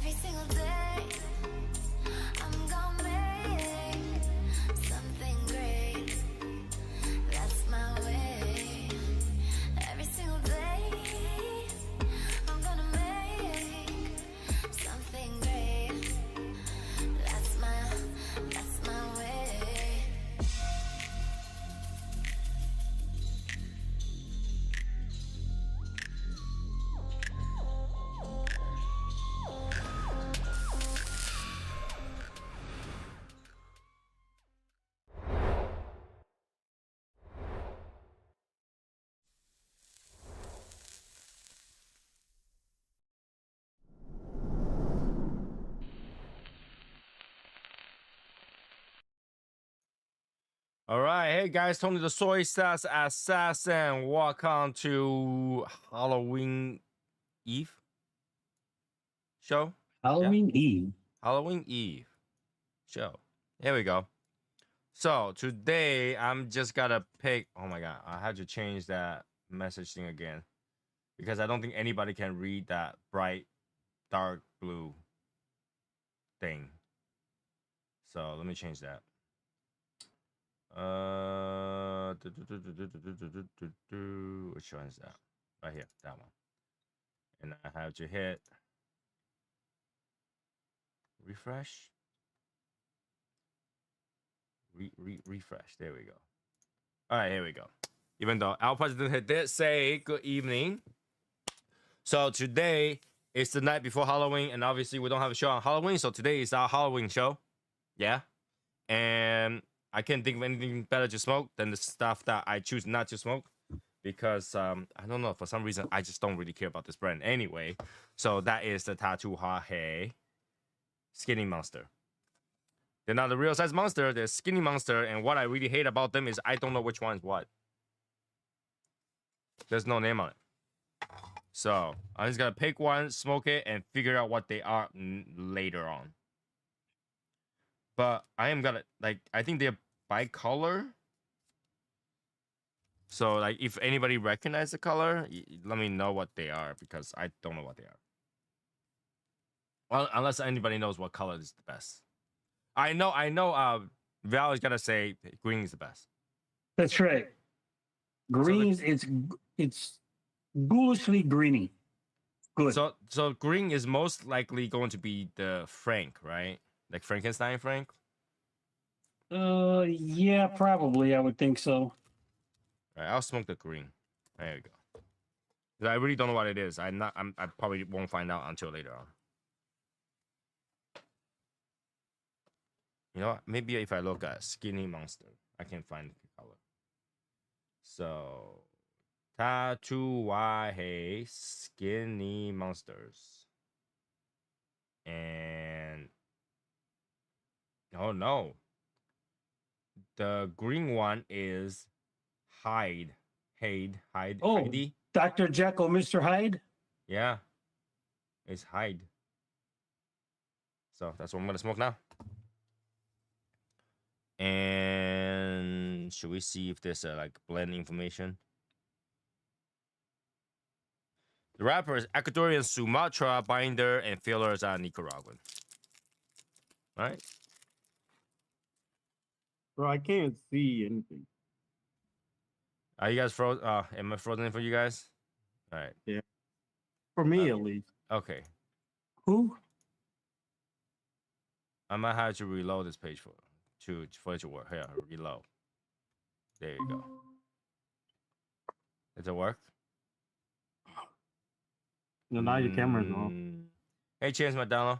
Every single day, I'm gonna make something great. That's my way. Every single day, I'm gonna make something great. That's my way. All right, hey guys, Tony the Soy Sauce Assassin. Welcome to Halloween Eve show. Halloween Eve. Halloween Eve show. Here we go. So today I'm just gotta pick. Oh my god, I had to change that message thing again because I don't think anybody can read that bright dark blue thing. So let me change that. Which one is that? Right here, that one. And I have to hit refresh. Refresh. There we go. All right, here we go. Even though our president did say good evening. So today is the night before Halloween, and obviously we don't have a show on Halloween, so today is our Halloween show. Yeah. And I can't think of anything better to smoke than the stuff that I choose not to smoke because I don't know, for some reason I just don't really care about this brand anyway. So that is the Tattoo Hey Skinny Monster. They're not the real size monster, they're Skinny Monster, and what I really hate about them is I don't know which one is what. There's no name on it. So I'm just gonna pick one, smoke it, and figure out what they are later on. But I am gonna, like, I think they're bicolor. So, like, if anybody recognize the color, let me know what they are because I don't know what they are. Well, unless anybody knows what color is the best. I know. Val is gonna say green is the best. That's right. Greens, it's ghoulishly greeny. Good. So green is most likely going to be the Frank, right? Like Frankenstein Frank. Yeah, probably. I would think so. All right, I'll smoke the green. There you go. 'Cause I really don't know what it is. I probably won't find out until later on. You know what? Maybe if I look at Skinny Monster, I can find the color. So, Tattoo Hey Skinny Monsters. And oh no. The green one is Hyde. Oh, Heidi. Dr. Jekyll, Mr. Hyde? Yeah. It's Hyde. So that's what I'm gonna smoke now. And should we see if there's a like blend information? The wrapper is Ecuadorian Sumatra, binder and fillers are Nicaraguan. All right. Bro, I can't see anything. Are you guys frozen? Am I frozen for you guys? All right. Yeah. For me, at least. Okay. Who? I might have to reload this page for it to work. Here, reload. There you go. Does it work? No, now your camera's off. Hey, Chance McDonald.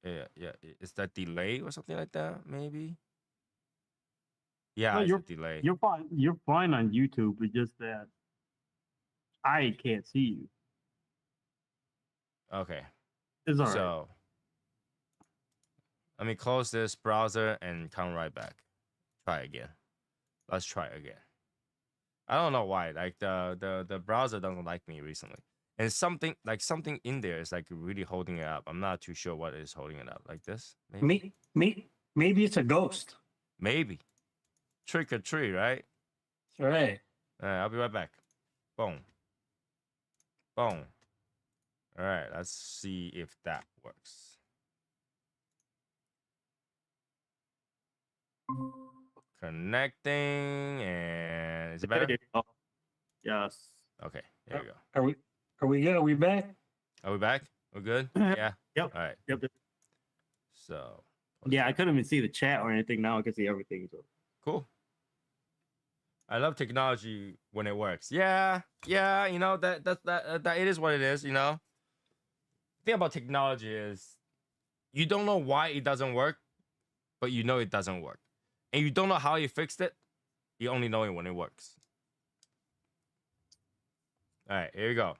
Yeah. Is that delay or something like that? Maybe. Yeah, No, it's a delay. You're fine. You're fine on YouTube. It's just that I can't see you. Okay. It's all right. So let me close this browser and come right back. Try again. Let's try again. I don't know why. Like the browser doesn't like me recently. And something in there is like really holding it up. I'm not too sure what is holding it up. Like this? Maybe. Maybe it's a ghost. Maybe. Trick or treat, right? That's right. All right, I'll be right back. Boom. Boom. All right, let's see if that works. Connecting, and is it better? Yes. Okay, there we go. Are we good? Are we back? Are we back? We're good? Yeah. Yep. All right. Yep. So. Yeah, I couldn't even see the chat or anything. Now I can see everything. So. Cool. I love technology when it works. Yeah, yeah. You know that it is what it is. You know. The thing about technology is you don't know why it doesn't work, but you know it doesn't work, and you don't know how you fixed it. You only know it when it works. All right, here we go.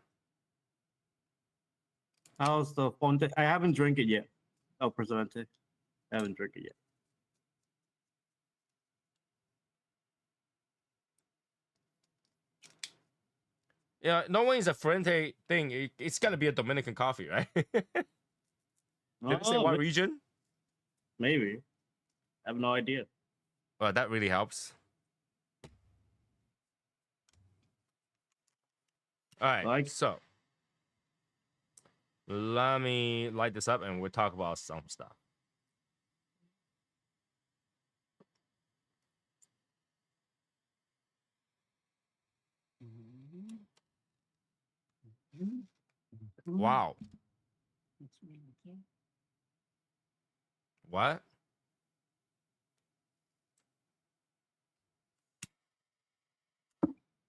How's the phone? I haven't drank it yet. Oh, Presidente. I haven't drank it yet. Yeah, no one is a Fuente thing. It's got to be a Dominican coffee, right? Did it say what region? Maybe. I have no idea. Well, that really helps. All right, so let me light this up and we'll talk about some stuff. Wow. What?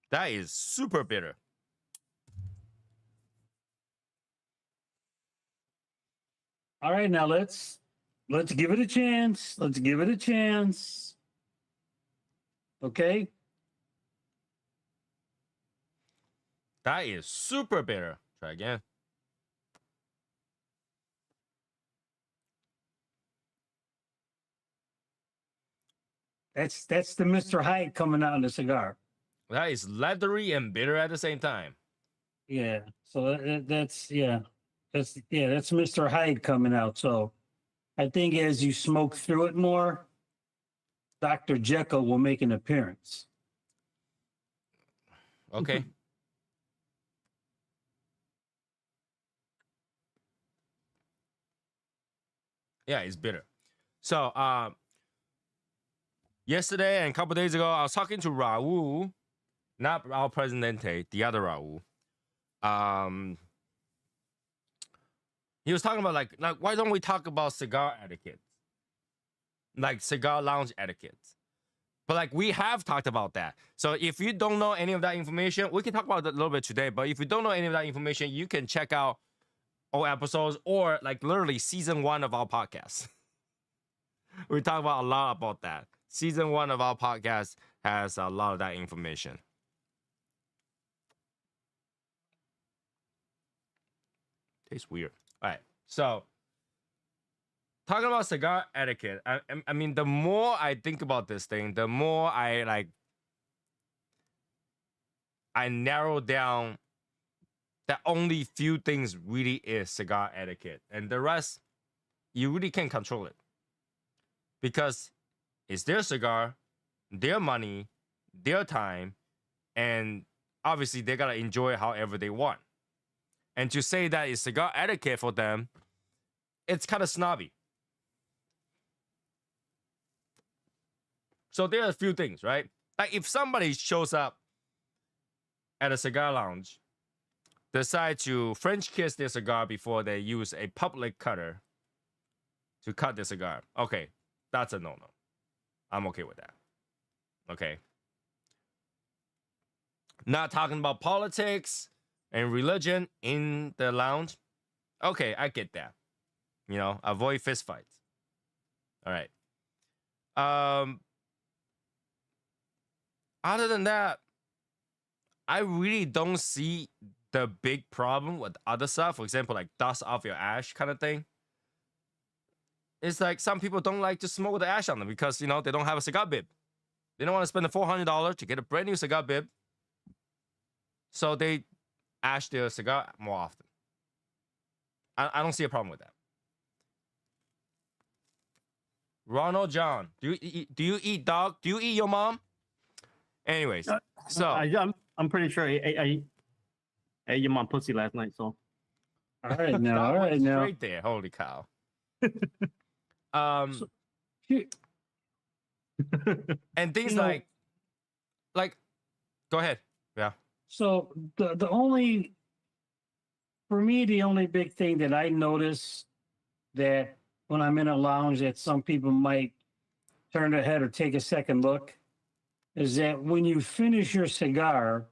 That is super bitter. All right, now let's give it a chance. Let's give it a chance. Okay. That is super bitter. Try again. That's the Mr. Hyde coming out in the cigar. That is leathery and bitter at the same time. Yeah. So that's Mr. Hyde coming out. So I think as you smoke through it more, Dr. Jekyll will make an appearance. Okay. Yeah, it's bitter. So yesterday and a couple days ago, I was talking to Raul, not our Presidente, the other Raul. He was talking about like why don't we talk about cigar etiquette, like cigar lounge etiquette? But like we have talked about that. So if you don't know any of that information, we can talk about it a little bit today. But if you don't know any of that information, you can check out all episodes or like literally season 1 of our podcast. We talk about a lot about that. Season 1 of our podcast has a lot of that information. Tastes weird. All right. So talking about cigar etiquette, I mean, the more I think about this thing, the more I narrow down that only few things really is cigar etiquette, and the rest you really can't control it because it's their cigar, their money, their time, and obviously they gotta enjoy it however they want. And to say that it's cigar etiquette for them, it's kind of snobby. So there are a few things, right? Like if somebody shows up at a cigar lounge, decide to French kiss their cigar before they use a public cutter to cut their cigar. Okay, that's a no-no. I'm okay with that. Okay. Not talking about politics and religion in the lounge. Okay, I get that. You know, avoid fistfights. All right. Other than that, I really don't see the big problem with other stuff. For example, like dust off your ash kind of thing. It's like some people don't like to smoke with the ash on them because, you know, they don't have a cigar bib. They don't want to spend the $400 to get a brand new cigar bib. So they ash their cigar more often. I don't see a problem with that. Ronald John, do you eat dog? Do you eat your mom? Anyways, so I'm pretty sure I ate your mom pussy last night. So All right now. That All went right now. straight there. Holy cow. Um, So, you and things know, like, go ahead. Yeah. so the only for me the only big thing that I notice that when I'm in a lounge that some people might turn their head or take a second look is that when you finish your cigar,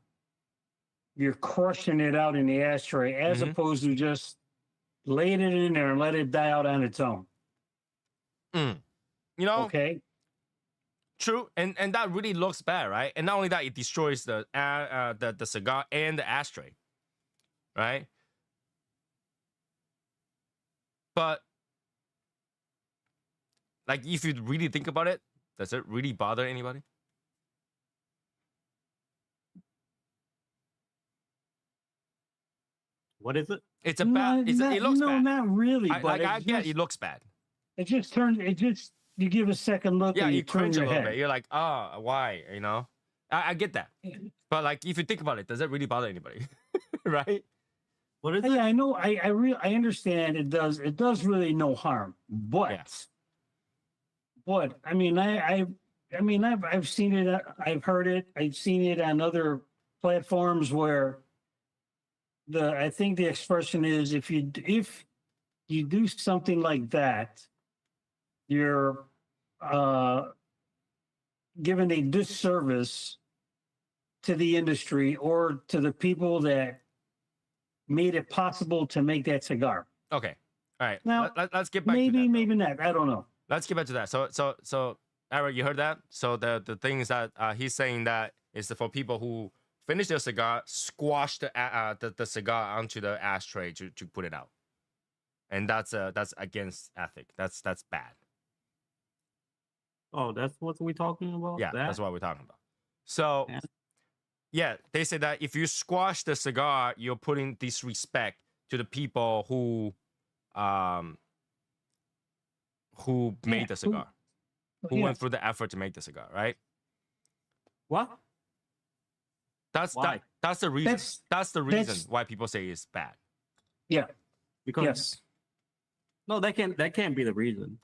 you're crushing it out in the ashtray as Mhm. opposed to just laying it in there and let it die out on its own. Mm. You know, Okay. true, and that really looks bad, right? And not only that, it destroys the cigar and the ashtray, right? But like, if you really think about it, does it really bother anybody? What is it? It's a No, bad. It looks no, bad. not really. But I get it looks bad. it just turns. It just you give a second look Yeah, and you you turn cringe a your little head. bit. You're like, oh, why? You know, I get that. But like, if you think about it, does it really bother anybody? Right? What is Yeah, it? I know. I understand. It does. It does really no harm. But Yeah. I mean, I've seen it. I've heard it. I've seen it on other platforms where I think the expression is if you do something like that, you're uh, giving a disservice to the industry or to the people that made it possible to make that cigar. Okay. All right. Now, Let's get back to that. maybe, though. maybe not. I don't know. Let's get back to that. So, Eric, you heard that? So the things that he's saying that is for people who finish their cigar, squash the cigar onto the ashtray to put it out, and that's against ethic. That's bad. Oh, that's what we talking about. Yeah, That? that's what we're talking about. So Yeah. yeah, they say that if you squash the cigar, you're putting disrespect to the people who made the cigar, who Yeah. went through the effort to make the cigar, right? What? Why? That's the reason. That's the reason that's- why people say it's bad. Yeah. Because Yes. no, that can't be the reason.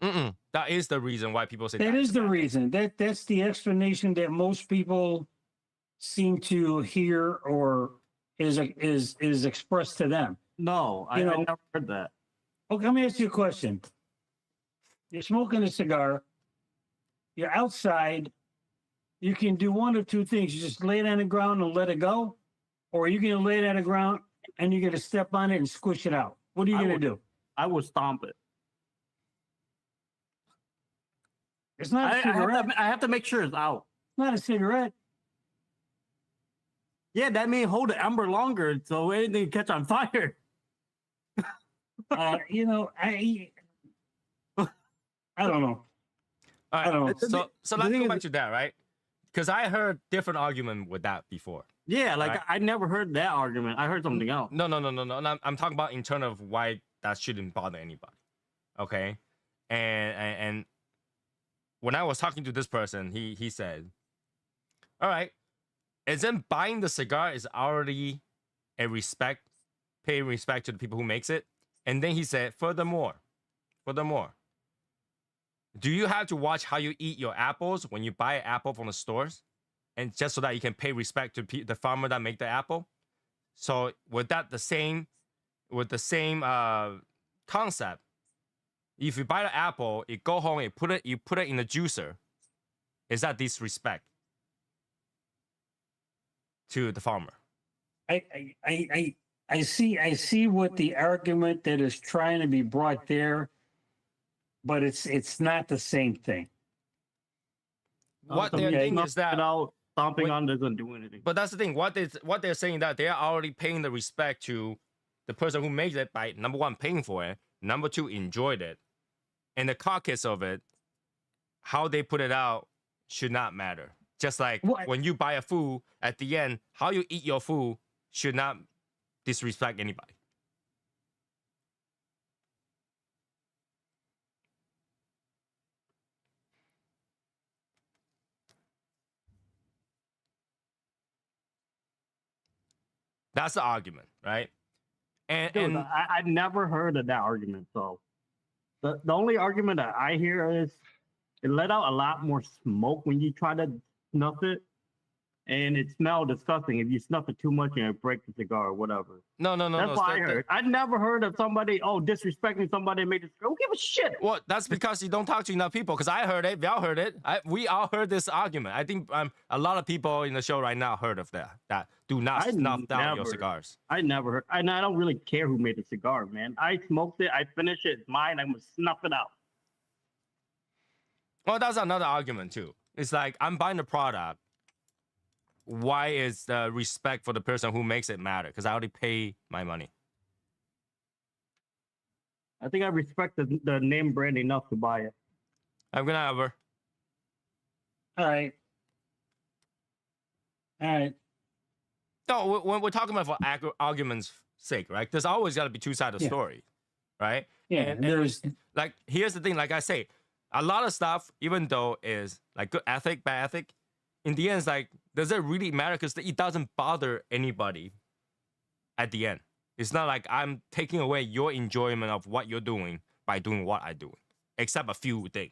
That is the reason why people say That it's is the bad. reason. That's the explanation that most people seem to hear or is expressed to them. No, I never heard that. Okay, let me ask you a question. You're smoking a cigar. You're outside. You can do one of two things. You just lay it on the ground and let it go, or you can lay it on the ground and you're gonna step on it and squish it out. What are you I gonna would- do? I would stomp it. It's not a cigarette. I have to make sure it's out. It's not a cigarette. Yeah, that means hold the ember longer so it didn't catch on fire. You know, I don't know. All right, I don't know. So the let's thing go is- back to that, right? Because I heard different argument with that before. Yeah, like Right. I never heard that argument. I heard something else. No. I'm talking about in terms of why that shouldn't bother anybody. Okay, and when I was talking to this person, he said, "All right, isn't buying the cigar is already a paying respect to the people who makes it?" And then he said, "Furthermore, do you have to watch how you eat your apples when you buy an apple from the stores, and just so that you can pay respect to the farmer that make the apple? So with the same concept, if you buy the apple, you go home, you put it in the juicer. Is that disrespect to the farmer?" I see what the argument that is trying to be brought there, but it's not the same thing. What So they're me thinking snuffing is that, it out, stomping Wait. on doesn't do anything. but that's the thing. What they're saying that they're already paying the respect to the person who made it by number one paying for it, number two enjoyed it, and the carcass of it, how they put it out should not matter. Just like What? when you buy a food, at the end, how you eat your food should not disrespect anybody. That's the argument, right? Dude, I never heard of that argument. So the only argument that I hear is it let out a lot more smoke when you try to snuff it, and it smells disgusting if you snuff it too much and it breaks the cigar or whatever. no. That's what I heard. I never heard of somebody disrespecting somebody that made this. Who give a shit? Well, that's because you don't talk to enough people. Because I heard it, Val heard it. We all heard this argument. I think a lot of people in the show right now heard of that. That do not snuff down your cigars. I never heard. And I don't really care who made the cigar, man. I smoked it. I finished it. It's mine. I'm gonna snuff it out. Well, that's another argument too. It's like I'm buying the product. Why is the respect for the person who makes it matter? Because I already pay my money. I think I respect the name brand enough to buy it. I'm gonna have her. All right. All right. No, when we're talking about for argument's sake, right? There's always got to be two sides of the story, right? Yeah, and there's like here's the thing. Like I say, a lot of stuff, even though is like good ethic, bad ethic, in the end, it's like, does it really matter? Because it doesn't bother anybody at the end. It's not like I'm taking away your enjoyment of what you're doing by doing what I'm doing, except a few things,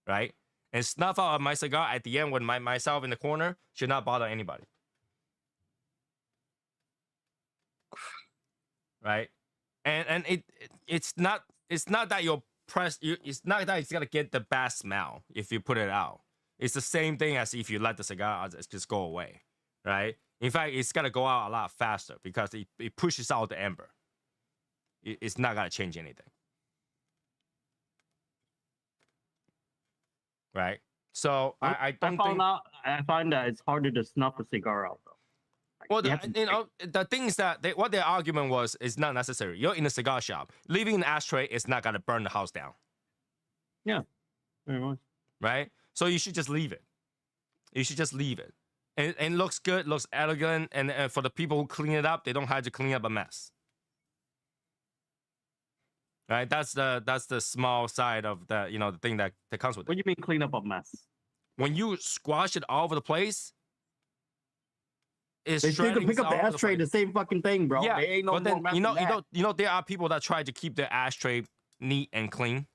right? And snuff out of my cigar at the end with myself in the corner should not bother anybody. Right? And it's not that you're it's not that it's gonna get the bad smell if you put it out. It's the same thing as if you let the cigar out, just go away, right? In fact, it's gonna go out a lot faster because it pushes out the ember. It's not gonna change anything, right? So I find that it's harder to snuff a cigar out though. Well, the thing is that what their argument was is not necessary. You're in a cigar shop. Leaving an ashtray is not gonna burn the house down. Yeah, very much. Right? So you should just leave it. You should just leave it. And it looks good, looks elegant, and for the people who clean it up, they don't have to clean up a mess. Right? That's the small side of the the thing that comes with it. What do you mean clean up a mess? When you squash it all over the place, it's they can pick up the ashtray, the same fucking thing, bro. Yeah, they ain't no but then more you know there are people that try to keep their ashtray neat and clean.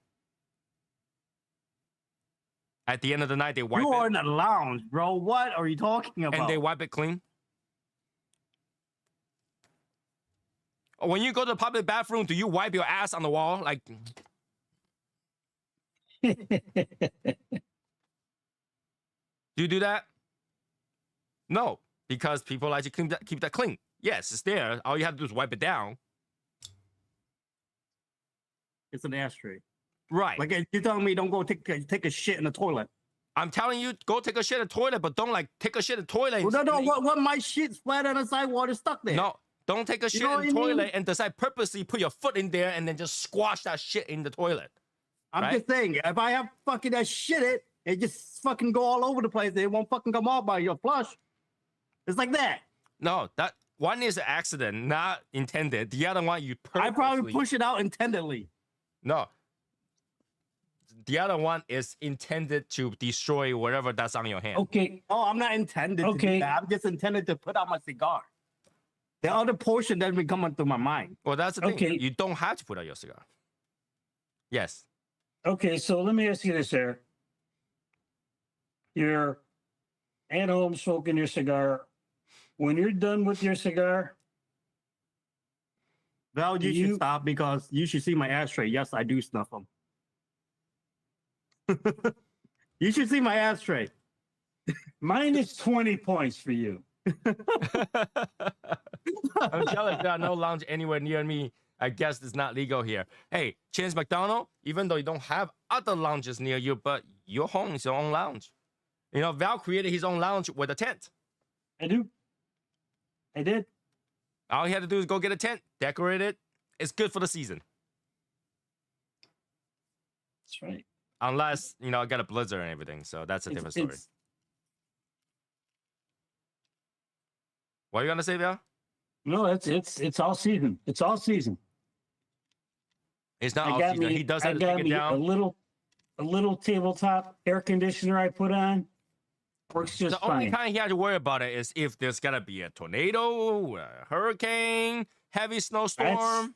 At the end of the night, they wipe it. You are in a lounge, bro. What are you talking about? And they wipe it clean. When you go to the public bathroom, do you wipe your ass on the wall? Like, do you do that? No, because people like to keep that clean. Yes, it's there. All you have to do is wipe it down. It's an ashtray. Right. Like you're telling me don't go take a shit in the toilet. I'm telling you, go take a shit in the toilet, but don't like take a shit in the toilet. Well, no, what my shit splat on the sidewalk is stuck there. No, don't take a shit in the toilet and decide purposely put your foot in there and then just squash that shit in the toilet. I'm just saying, if I have fucking that shit it just fucking go all over the place. It won't fucking come out by your flush. It's like that. No, that one is an accident, not intended. The other one, you purposely... I probably push it out intendedly. No. The other one is intended to destroy whatever that's on your hand. Okay. Oh, I'm not intended to do that. I'm just intended to put out my cigar. The other portion doesn't be coming through my mind. Well, that's the thing. Okay. You don't have to put out your cigar. Yes. Okay, so let me ask you this, Eric. You're at home smoking your cigar. When you're done with your cigar, Val, you should stop because you should see my ashtray. Yes, I do snuff them. You should see my ashtray. Mine is 20 points for you. I'm jealous there are no lounge anywhere near me. I guess it's not legal here. Hey, Chance McDonald, even though you don't have other lounges near you, but your home is your own lounge. You know, Val created his own lounge with a tent. I do. I did. All he had to do is go get a tent, decorate it. It's good for the season. That's right. Unless, I got a blizzard and everything. So that's a different story. What are you going to say, Val? No, it's all season. It's all season. It's not all season. He does have to take it down. A little tabletop air conditioner I put on. Works just fine. The only time he had to worry about it is if there's gonna be a tornado, a hurricane, heavy snowstorm.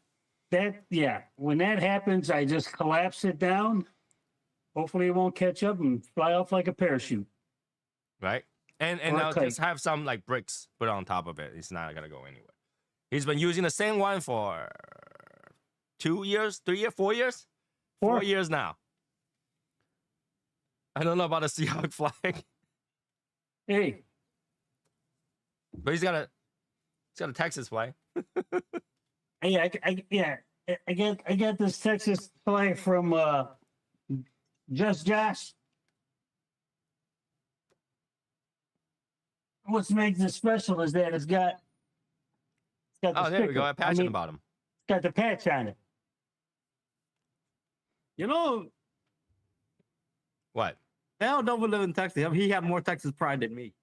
When that happens, I just collapse it down. Hopefully, it won't catch up and fly off like a parachute. Right? And Or a I'll kite. just have some like bricks put on top of it. It's not gonna go anywhere. He's been using the same one for 2 years, 3 years, 4 years? 4 years now. I don't know about the Seahawk flag, Hey, but he's got a Texas flag. hey, I get this Texas flag from Just Josh. What makes it special is that it's got the Oh, there we go. sticker. I patched the bottom. It's got the patch on it. You know, What? Al don't live in Texas. He have more Texas pride than me.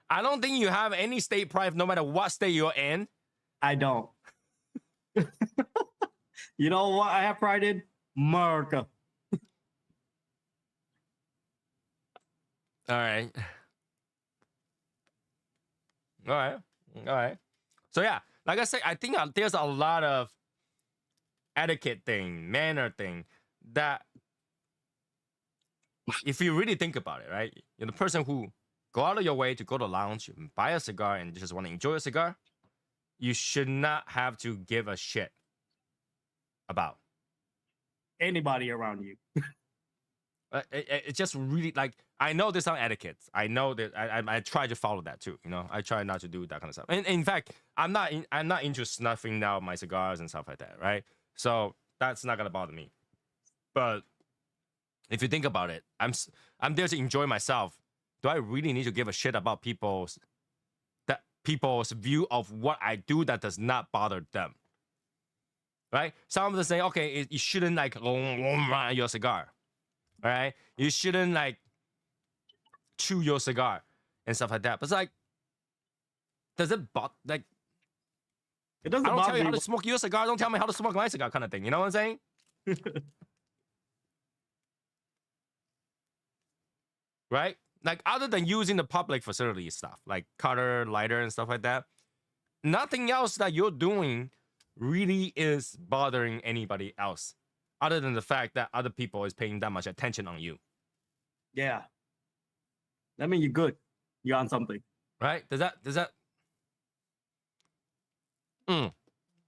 I don't think you have any state pride, no matter what state you're in. I don't. You know what I have pride in? America. All right. All right. All right. So yeah, like I said, I think there's a lot of etiquette thing, manner thing that if you really think about it, right? You're the person who go out of your way to go to a lounge and buy a cigar and just want to enjoy a cigar, you should not have to give a shit about Anybody around you. It's just really like, I know there's some etiquette. I know that I try to follow that too. You know, I try not to do that kind of stuff. And in fact, I'm not into snuffing out my cigars and stuff like that, right? So that's not gonna bother me. But if you think about it, I'm there to enjoy myself. Do I really need to give a shit about people's view of what I do that does not bother them? Right? Some of them say, okay, you shouldn't like your cigar. All right, you shouldn't like chew your cigar and stuff like that. But it's like, does it like? It doesn't I don't tell bother you how me. to smoke your cigar. Don't tell me how to smoke my cigar, kind of thing. You know what I'm saying? Right? Like, other than using the public facility stuff, like cutter, lighter, and stuff like that, nothing else that you're doing really is bothering anybody else, other than the fact that other people is paying that much attention on you. Yeah. That means you're good. You're on something. Right? Does that?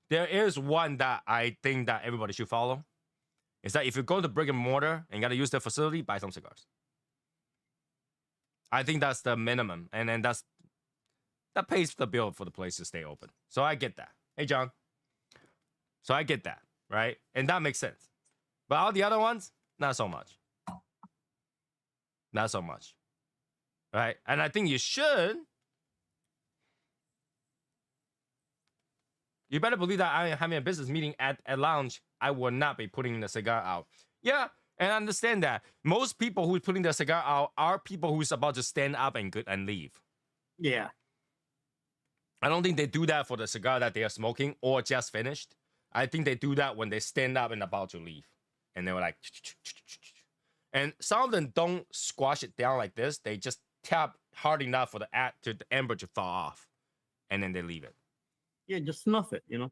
There is one that I think that everybody should follow. Is that if you go to brick and mortar and gotta use the facility, buy some cigars. I think that's the minimum, and then that pays the bill for the place to stay open. So I get that. Hey, John. So I get that, right? And that makes sense. But all the other ones, not so much. Not so much. Right? And I think you should. You better believe that I am having a business meeting at a lounge. I will not be putting the cigar out. Yeah, and understand that most people who's putting the cigar out are people who's about to stand up and leave. Yeah. I don't think they do that for the cigar that they are smoking or just finished. I think they do that when they stand up and about to leave. And they were like, and some of them don't squash it down like this. They just tap hard enough for the ember to fall off. And then they leave it. Yeah, just snuff it, you know?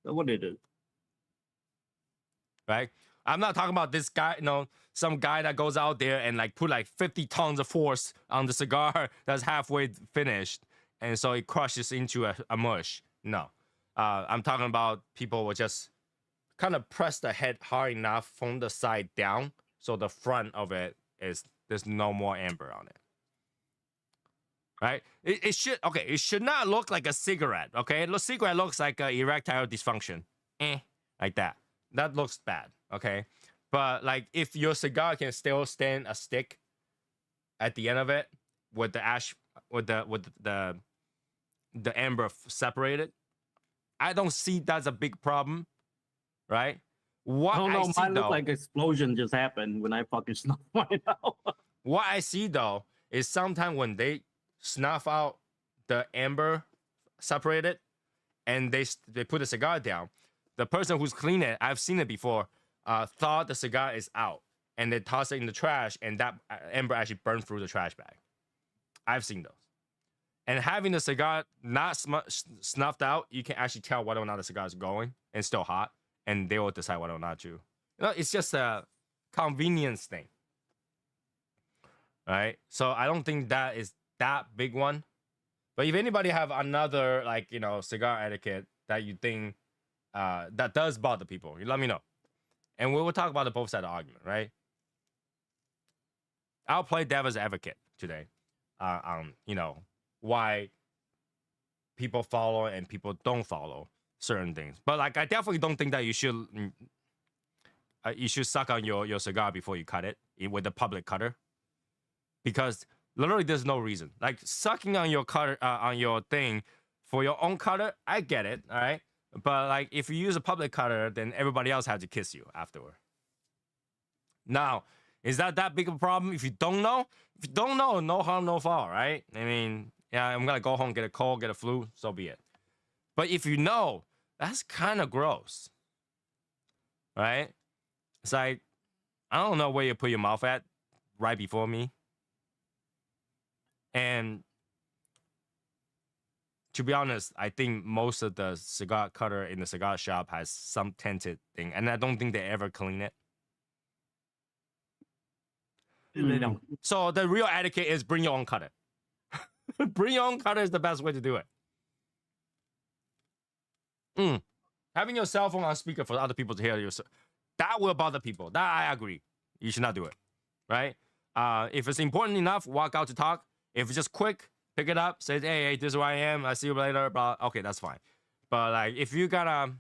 That's what it is. Right? I'm not talking about this guy, some guy that goes out there and like put like 50 tons of force on the cigar that's halfway finished. And so it crushes into a mush. No. I'm talking about people will just kind of press the head hard enough from the side down so the front of it there's no more amber on it. Right? It should not look like a cigarette, okay? Cigarette looks like an erectile dysfunction. Like that. That looks bad, okay? But like if your cigar can still stand a stick at the end of it with the ash with the amber separated, I don't see that's a big problem, right? What I don't know. see, Mine look though, like explosion just happened when I fucking snuff mine out. what I see though is sometimes when they snuff out the amber separated and they put the cigar down, the person who's cleaning it, I've seen it before, thought the cigar is out and they toss it in the trash and that amber actually burned through the trash bag. I've seen those. And having the cigar not snuffed out, you can actually tell whether or not the cigar is going and still hot, and they will decide whether or not to. It's just a convenience thing, right? So I don't think that is that big one. But if anybody have another cigar etiquette that you think that does bother people, you let me know, and we will talk about the both side of the argument, right? I'll play devil's advocate today, why people follow and people don't follow certain things. But I definitely don't think that you should suck on your cigar before you cut it with a public cutter, because literally there's no reason. Like sucking on your cutter on your thing for your own cutter, I get it, all right. But if you use a public cutter, then everybody else has to kiss you afterward. Now, is that big of a problem? If you don't know, no harm, no foul, right? I mean, yeah, I'm gonna go home, get a cold, get a flu, so be it. But if you know, that's kind of gross, right? It's like, I don't know where you put your mouth at right before me. And to be honest, I think most of the cigar cutter in the cigar shop has some tinted thing, and I don't think they ever clean it. They don't. So the real etiquette is bring your own cutter. Bring your own cutter is the best way to do it. Having your cell phone on speaker for other people to hear that will bother people. That I agree. You should not do it, right? If it's important enough, walk out to talk. If it's just quick, pick it up, say, hey, this is where I am. I see you later. Blah. Okay, that's fine. But if you gotta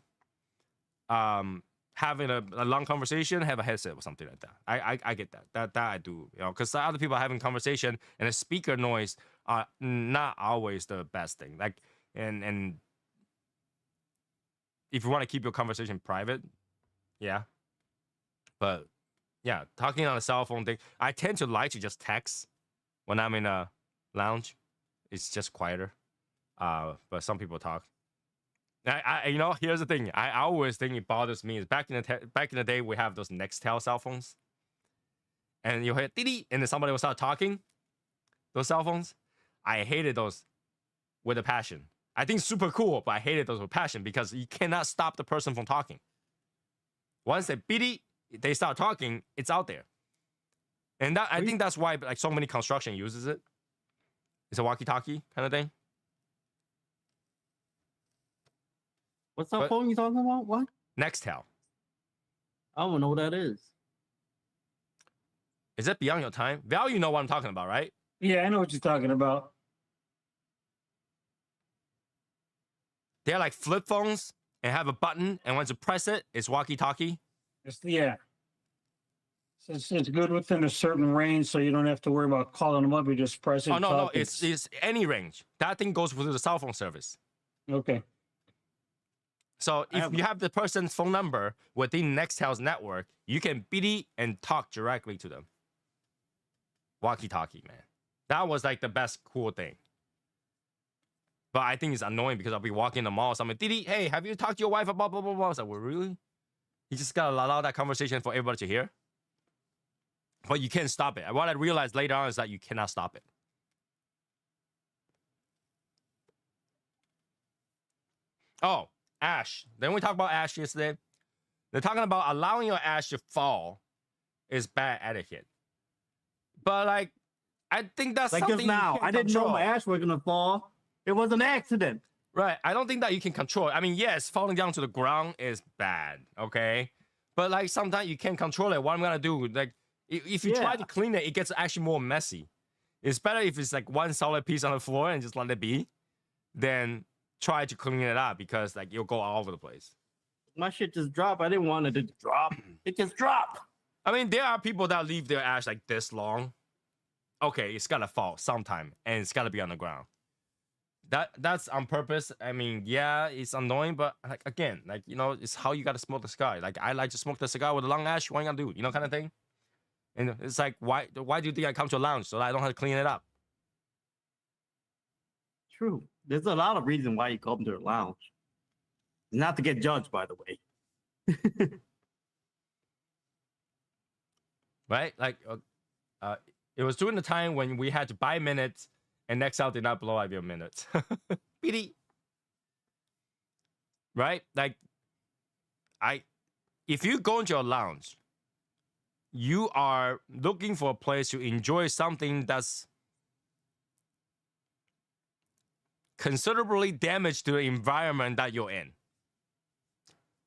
having a long conversation, have a headset or something like that. I get that. That I do, because other people are having conversation and the speaker noise are not always the best thing. And if you want to keep your conversation private, yeah. But yeah, talking on a cell phone thing, I tend to like to just text when I'm in a lounge. It's just quieter. But some people talk. Here's the thing. I always think it bothers me is back in the day we have those Nextel cell phones, and you hear dee and then somebody will start talking. Those cell phones, I hated those with a passion. I think super cool, but I hated those with passion because you cannot stop the person from talking. Once they start talking, it's out there, and I think that's why so many construction uses it. It's a walkie-talkie kind of thing. What's that phone you talking about? What? Nextel. I don't know what that is. Is it beyond your time? Val, you know what I'm talking about, right? Yeah, I know what you're talking about. They're like flip phones and have a button, and once you press it, it's walkie-talkie. Yeah. So it's good within a certain range, so you don't have to worry about calling them up. You just press it. Oh, no, it's any range. That thing goes through the cell phone service. Okay. So if you have the person's phone number within Nextel's network, you can BD and talk directly to them. Walkie-talkie, man. That was the best cool thing. But I think it's annoying because I'll be walking in the mall, someone, Didi, hey, have you talked to your wife about blah, blah, blah? I was like, well, really? You just gotta allow that conversation for everybody to hear. But you can't stop it. What I realized later on is that you cannot stop it. Oh, ash. Then we talked about ash yesterday. They're talking about allowing your ash to fall is bad etiquette. But I think that's something just now. I didn't know my ash was gonna fall. It was an accident. Right. I don't think that you can control it. I mean, yes, falling down to the ground is bad. Okay. But sometimes you can't control it. What I'm gonna do, if you try to clean it, it gets actually more messy. It's better if it's one solid piece on the floor and just let it be, than try to clean it up because you'll go all over the place. My shit just dropped. I didn't want it to drop. It just dropped. I mean, there are people that leave their ash this long. Okay, it's gotta fall sometime, and it's gotta be on the ground. That's on purpose. I mean, yeah, it's annoying, but again, it's how you gotta smoke the cigar. I like to smoke the cigar with a long ash. What are you gonna do? Kind of thing. And it's why do you think I come to a lounge so that I don't have to clean it up? True. There's a lot of reasons why you come to a lounge. Not to get judged, by the way. Right? It was during the time when we had to buy minutes and next out did not blow out your minutes. Pity. Right? Like, if you go into a lounge, you are looking for a place to enjoy something that's considerably damaged to the environment that you're in.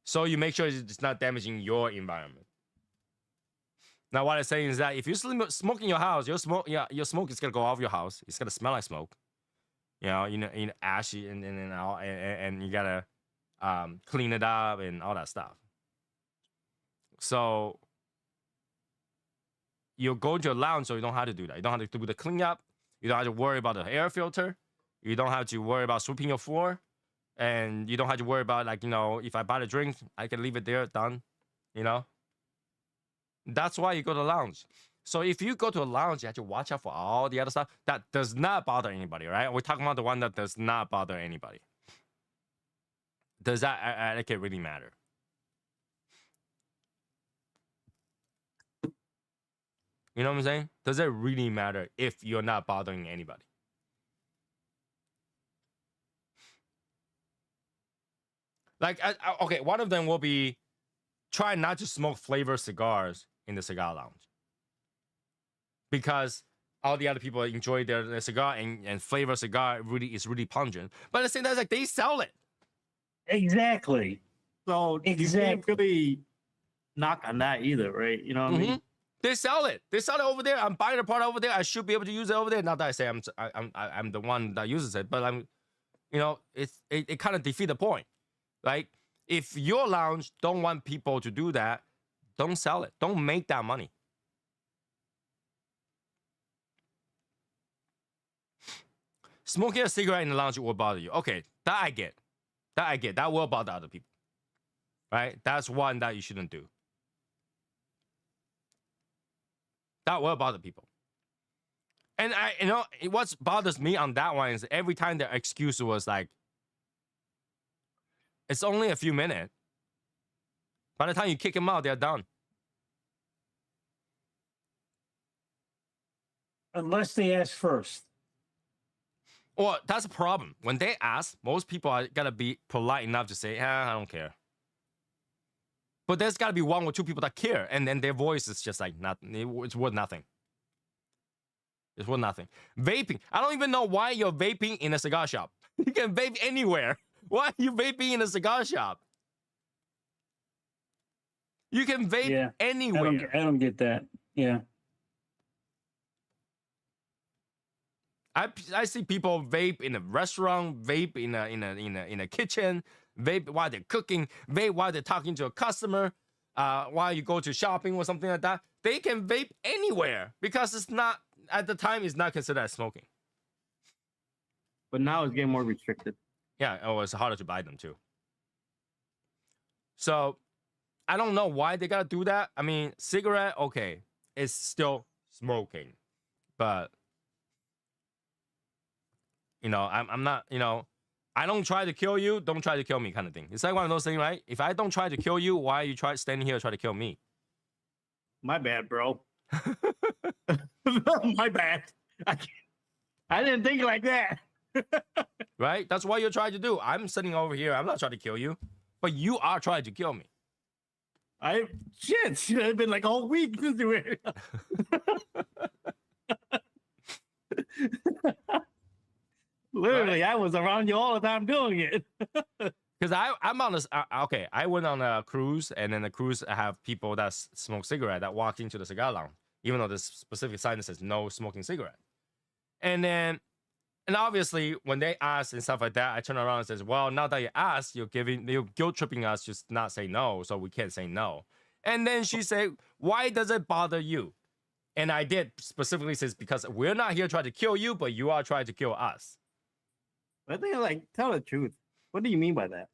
So you make sure it's not damaging your environment. Now, what I'm saying is that if you smoke in your house, your smoke is gonna go off your house. It's gonna smell like smoke. You know, ashy and you gotta clean it up and all that stuff. So you go to a lounge, so you don't have to do that. You don't have to do the cleanup. You don't have to worry about the air filter. You don't have to worry about sweeping your floor. And you don't have to worry about, like, if I buy the drink, I can leave it there, done. That's why you go to the lounge. So if you go to a lounge, you have to watch out for all the other stuff. That does not bother anybody, right? We're talking about the one that does not bother anybody. Does that etiquette really matter? You know what I'm saying? Does it really matter if you're not bothering anybody? Like, okay, one of them will be try not to smoke flavored cigars in the cigar lounge. Because all the other people enjoy their cigar, and flavored cigar is really pungent. But at the same time, like, they sell it. Exactly. So you can't really knock on that either, right? You know what I mean? They sell it. They sell it over there. I'm buying a part over there. I should be able to use it over there. Not that I say I'm the one that uses it, but it kind of defeats the point. Like, if your lounge don't want people to do that, don't sell it. Don't make that money. Smoking a cigarette in the lounge will bother you. Okay, that I get. That will bother other people. Right? That's one that you shouldn't do. That will bother people. And what bothers me on that one is every time their excuse was like, it's only a few minutes. By the time you kick them out, they're done. Unless they ask first. Well, that's a problem. When they ask, most people are gotta be polite enough to say, I don't care. But there's gotta be one or two people that care, and then their voice is just like nothing. It's worth nothing. It's worth nothing. Vaping. I don't even know why you're vaping in a cigar shop. You can vape anywhere. Why are you vaping in a cigar shop? You can vape anywhere. I don't get that. Yeah. I see people vape in a restaurant, vape in a kitchen, vape while they're cooking, vape while they're talking to a customer, while you go to shopping or something like that. They can vape anywhere because it's not, at the time, it's not considered as smoking. But now it's getting more restricted. Yeah, it's harder to buy them too. So I don't know why they gotta do that. I mean, cigarette, okay, it's still smoking, but I'm not, I don't try to kill you, don't try to kill me kind of thing. It's like one of those things, right? If I don't try to kill you, why are you standing here to try to kill me? My bad, bro. My bad. I didn't think like that. Right? That's what you're trying to do. I'm sitting over here. I'm not trying to kill you, but you are trying to kill me. Shit, it's been like a whole week since you were here. Literally, right? I was around you all the time doing it. Because I'm on this. Okay, I went on a cruise, and then the cruise have people that smoke cigarette that walk into the cigar lounge, even though this specific sign says no smoking cigarette. And obviously, when they ask and stuff like that, I turn around and says, "Well, now that you asked, you're guilt tripping us, just not say no, so we can't say no." And then she said, "Why does it bother you?" And I did specifically says, because we're not here trying to kill you, but you are trying to kill us. I think, like, tell the truth. What do you mean by that?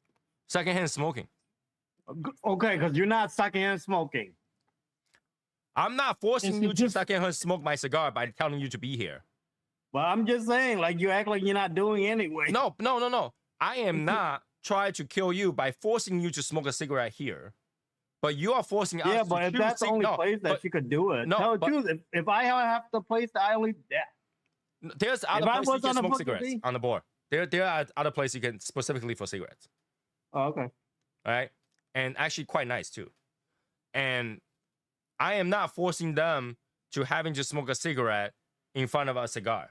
Secondhand smoking. Okay, because you're not secondhand smoking. I'm not forcing you to secondhand smoke my cigar by telling you to be here. Well, I'm just saying, like, you act like you're not doing anyway. No. I am not trying to kill you by forcing you to smoke a cigarette here. But you are forcing us to choose. Yeah, but if that's the only place that you could do it. No, tell the truth. If I have the place that I only... Yeah. There's other I places you was can on a smoke fucking cigarettes thing- on the board. There are other places you can specifically for cigarettes. Oh, okay. All right, and actually quite nice too. And I am not forcing them to having to smoke a cigarette in front of a cigar,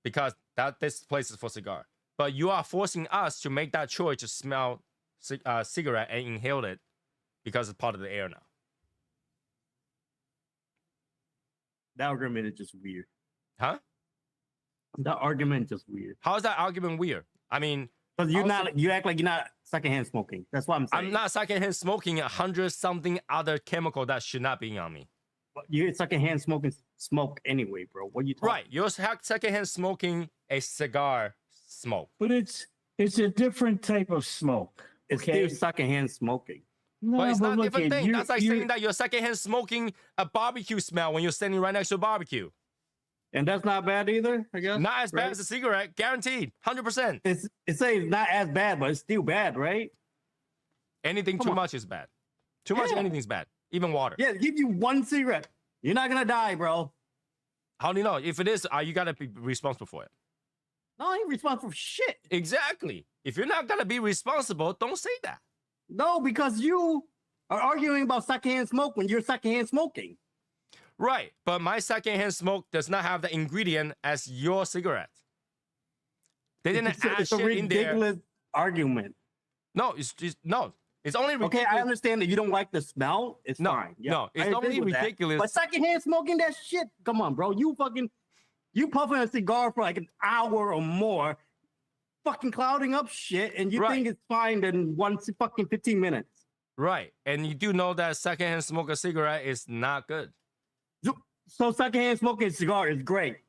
because this place is for cigar. But you are forcing us to make that choice to smell cigarette and inhale it because it's part of the air now. That argument is just weird. Huh? That argument is just weird. How is that argument weird? I mean, Because you're Also- not. You act like you're not secondhand smoking. That's what I'm saying. I'm not secondhand smoking 100-something other chemical that should not be on me. You're secondhand smoking smoke anyway, bro. What are you talking? Right, you're secondhand smoking a cigar smoke. But it's a different type of smoke. It's Okay. still secondhand smoking. No, But it's not a look different at thing. you- That's like you're- saying that you're secondhand smoking a barbecue smell when you're standing right next to a barbecue. And that's not bad either, I guess. Not as bad right? as a cigarette, guaranteed, 100%. It's saying not as bad, but it's still bad, right? Anything Come too on. much is bad. Too much of Yeah. anything's bad. Even water. Yeah, give you one cigarette. You're not gonna die, bro. How do you know? If it is, you gotta be responsible for it. No, I ain't responsible for shit. Exactly. If you're not gonna be responsible, don't say that. No, because you are arguing about secondhand smoke when you're secondhand smoking. Right. But my secondhand smoke does not have the ingredient as your cigarette. They didn't add It's a shit in there. ridiculous argument. No, it's just no. It's only Okay, ridiculous. I understand that you don't like the smell. It's No, fine. no, it's I agree only with that. ridiculous. But secondhand smoking that shit, come on, bro. You puffing a cigar for like an hour or more, fucking clouding up shit, and you Right. think it's fine in fucking 15 minutes. Right. And you do know that secondhand smoke a cigarette is not good. So secondhand smoking a cigar is great.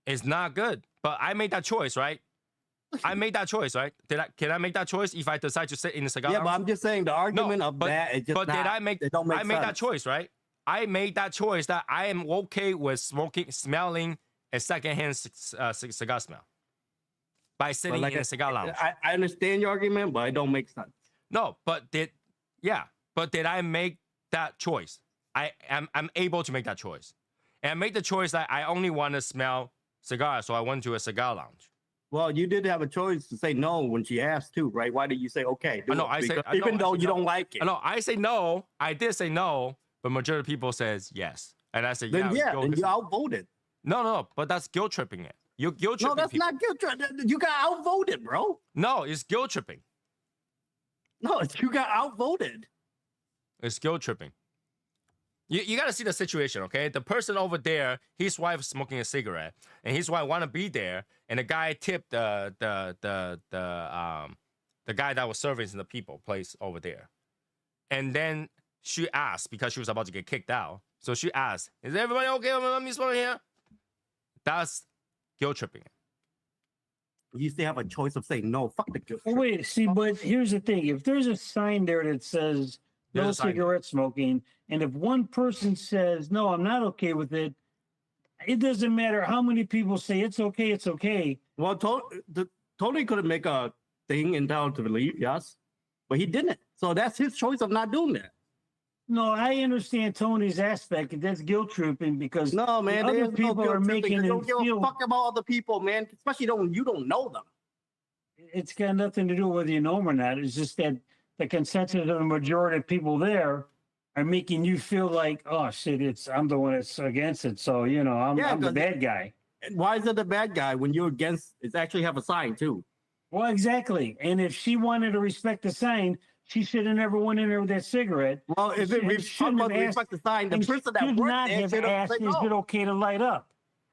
It's not good. But I made that choice, right? I made that choice, right? Can I make that choice if I decide to sit in the cigar Yeah, but lounge? I'm just saying the argument of but- that is just But not, did I make it don't make I made that sense. choice, right? I made that choice that I am okay with smelling a secondhand cigar smell by But sitting like in a cigar lounge. I understand your argument, but it don't make sense. No, but did I make that choice? I'm able to make that choice. And I made the choice that I only want to smell cigars, so I went to a cigar lounge. Well, you did have a choice to say no when she asked too, right? Why did you say okay? do No, it? I said- Because I know, even I though said you no. don't like it. No, I say no. I did say no, but majority of people says yes. And I said, Then yeah, yeah, then you outvoted. No, but that's guilt tripping it. You're guilt tripping No, that's people. not guilt trip. You got outvoted, bro. No, it's guilt tripping. No, you got outvoted. It's guilt tripping. You got to see the situation, okay? The person over there, his wife is smoking a cigarette, and his wife want to be there, and the guy tipped the guy that was serving the people place over there, and then she asked because she was about to get kicked out. So she asked, "Is everybody okay with me smoking here?" That's guilt tripping. You still have a choice of saying no. Fuck the guilt Well, trip. wait, see, but here's the thing: if there's a sign there that says no There's a sign. cigarette smoking, and if one person says no, I'm not okay with it, it doesn't matter how many people say it's okay, it's okay. Well, Tony could make a thing and tell to believe, yes, but he didn't. So that's his choice of not doing that. No, I understand Tony's aspect, and that's guilt tripping because No, man, the other there's no people are guilt tripping, making 'cause you him don't give feel a fuck about other people, man. Especially you don't know them. it's got nothing to do with whether you know them or not. It's just that the consensus of the majority of people there are making you feel like, oh shit, I'm the one that's against it. So I'm the 'cause- bad guy. And why is it the bad guy when you're against? It's actually have a sign too. Well, exactly. And if she wanted to respect the sign, she should have never went in there with that cigarette. Well, if She- it we shouldn't talk about have asked- respect the sign, the And person that should worked not there have should have asked, said is it no. okay to light up?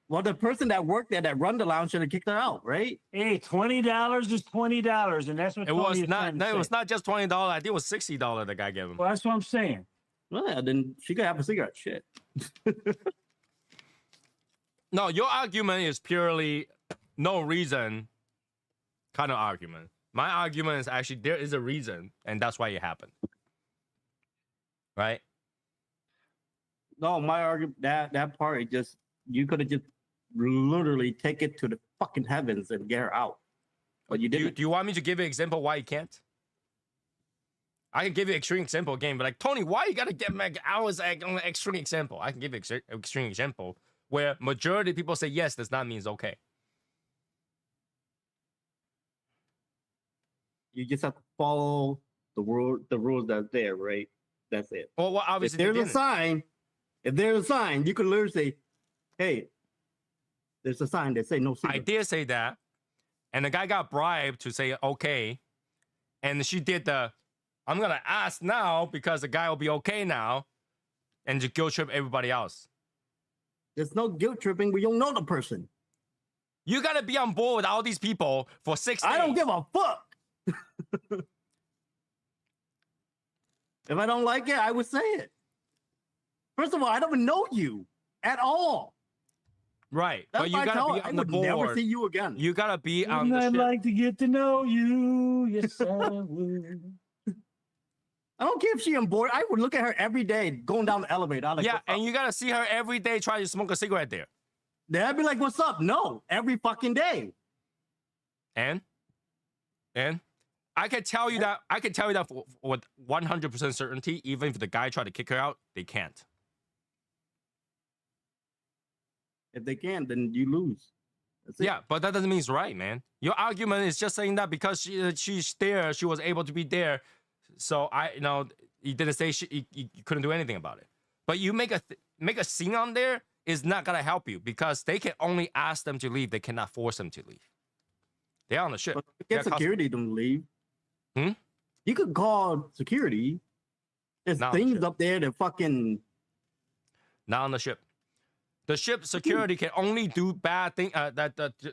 Well, the person that worked there that run the lounge should have kicked her out, right? Hey, $20 is $20, and that's what It was Tony is not. trying to No, it say. was not just $20. I think it was $60 the guy gave him. Well, that's what I'm saying. Well, then she could have a cigarette. Shit. No, your argument is purely no reason kind of argument. My argument is actually there is a reason, and that's why it happened. Right? No, my argument that part is just you could have just literally take it to the fucking heavens and get her out, but you Do didn't. you want me to give you an example why you can't? I can give you an extreme example again, but like Tony, why you gotta get me? I was like on an extreme example. I can give you an extreme example where majority of people say yes does not mean it's okay. You just have to follow the rules that's there, right? That's it. Well, If obviously they there's a didn't. sign, you can literally say, "Hey, there's a sign that say no I cigarette." did say that, and the guy got bribed to say okay, and she did the, I'm gonna ask now because the guy will be okay now, and just guilt trip everybody else. There's no guilt tripping. We don't know the person. You gotta be on board with all these people for 6 days. I don't give a fuck. If I don't like it, I would say it. First of all, I don't even know you at all. Right, That's but you why I gotta tell be her, I on the would never board. see you again. You gotta be on Wouldn't the I ship. like to get to know you? Yes, I would. I don't care if she on board. I would look at her every day going down the elevator. I'm like, Yeah, "What's and up?" you gotta see her every day try to smoke a cigarette there. Then I'd be like, "What's up?" No, every fucking day. And I can tell you that with 100% certainty, even if the guy tried to kick her out, they can't. If they can, then you lose. That's it. Yeah, but that doesn't mean it's right, man. Your argument is just saying that because she's there, she was able to be there. So you didn't say you couldn't do anything about it. But you make a scene on there is not gonna help you because they can only ask them to leave. They cannot force them to leave. They're on the ship. But They're get security to leave. Hmm? You could call security. There's Not on the things ship. up there that fucking. Not on the ship. The ship security can only do bad thing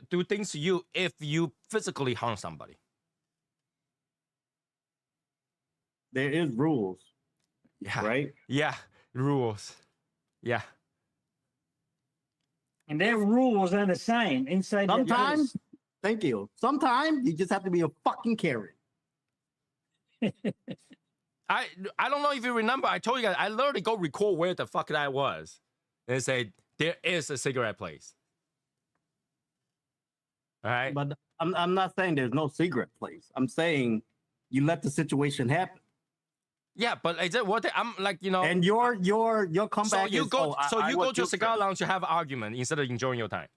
do things to you if you physically harm somebody. There is rules, Yeah. right? Yeah. Rules. Yeah. And that rule was on the sign inside that Sometimes, house. thank you. Sometimes you just have to be a fucking Karen. I don't know if you remember. I told you guys. I literally go record where the fuck that was, and it said there is a cigarette place. All right. But I'm not saying there's no cigarette place. I'm saying you let the situation happen. Yeah, but is it worth it? I'm like, And your so comeback you is, go, "Oh, so I you was go to a guilt cigar tripped." lounge to have an argument instead of enjoying your time.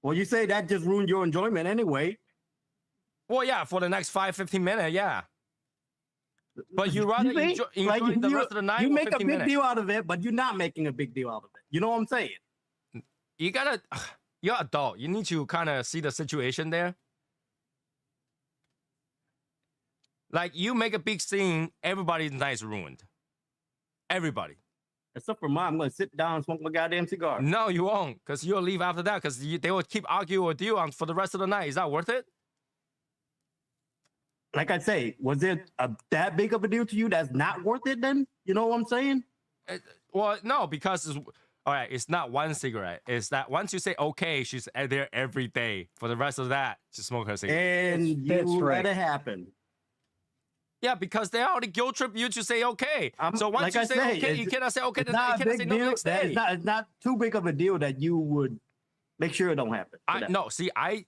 Well, you say that just ruined your enjoyment anyway. Well, yeah, for the next 5-15 minutes, yeah. But you rather see? enjoy the rest of the night. You or make a 15 big minutes. deal out of it, but you're not making a big deal out of it. You know what I'm saying? You gotta, you're adult. You need to kind of see the situation there. Like you make a big scene, everybody's night is ruined. Everybody. Except for mine, I'm gonna sit down and smoke my goddamn cigar. No, you won't, because you'll leave after that, because they will keep arguing with you for the rest of the night. Is that worth it? Like I say, was it that big of a deal to you? That's not worth it. Then you know what I'm saying? Well, no, because all right, it's not one cigarette. It's that once you say okay, she's there every day for the rest of that to smoke her cigarette. And That's you right. let it happen. Yeah, because they already guilt trip you to say okay. So once like you I say say, okay, you it's- cannot say okay. It's You not a cannot say big no the deal. next day. It's not too big of a deal that you would make sure it don't happen. No, see, I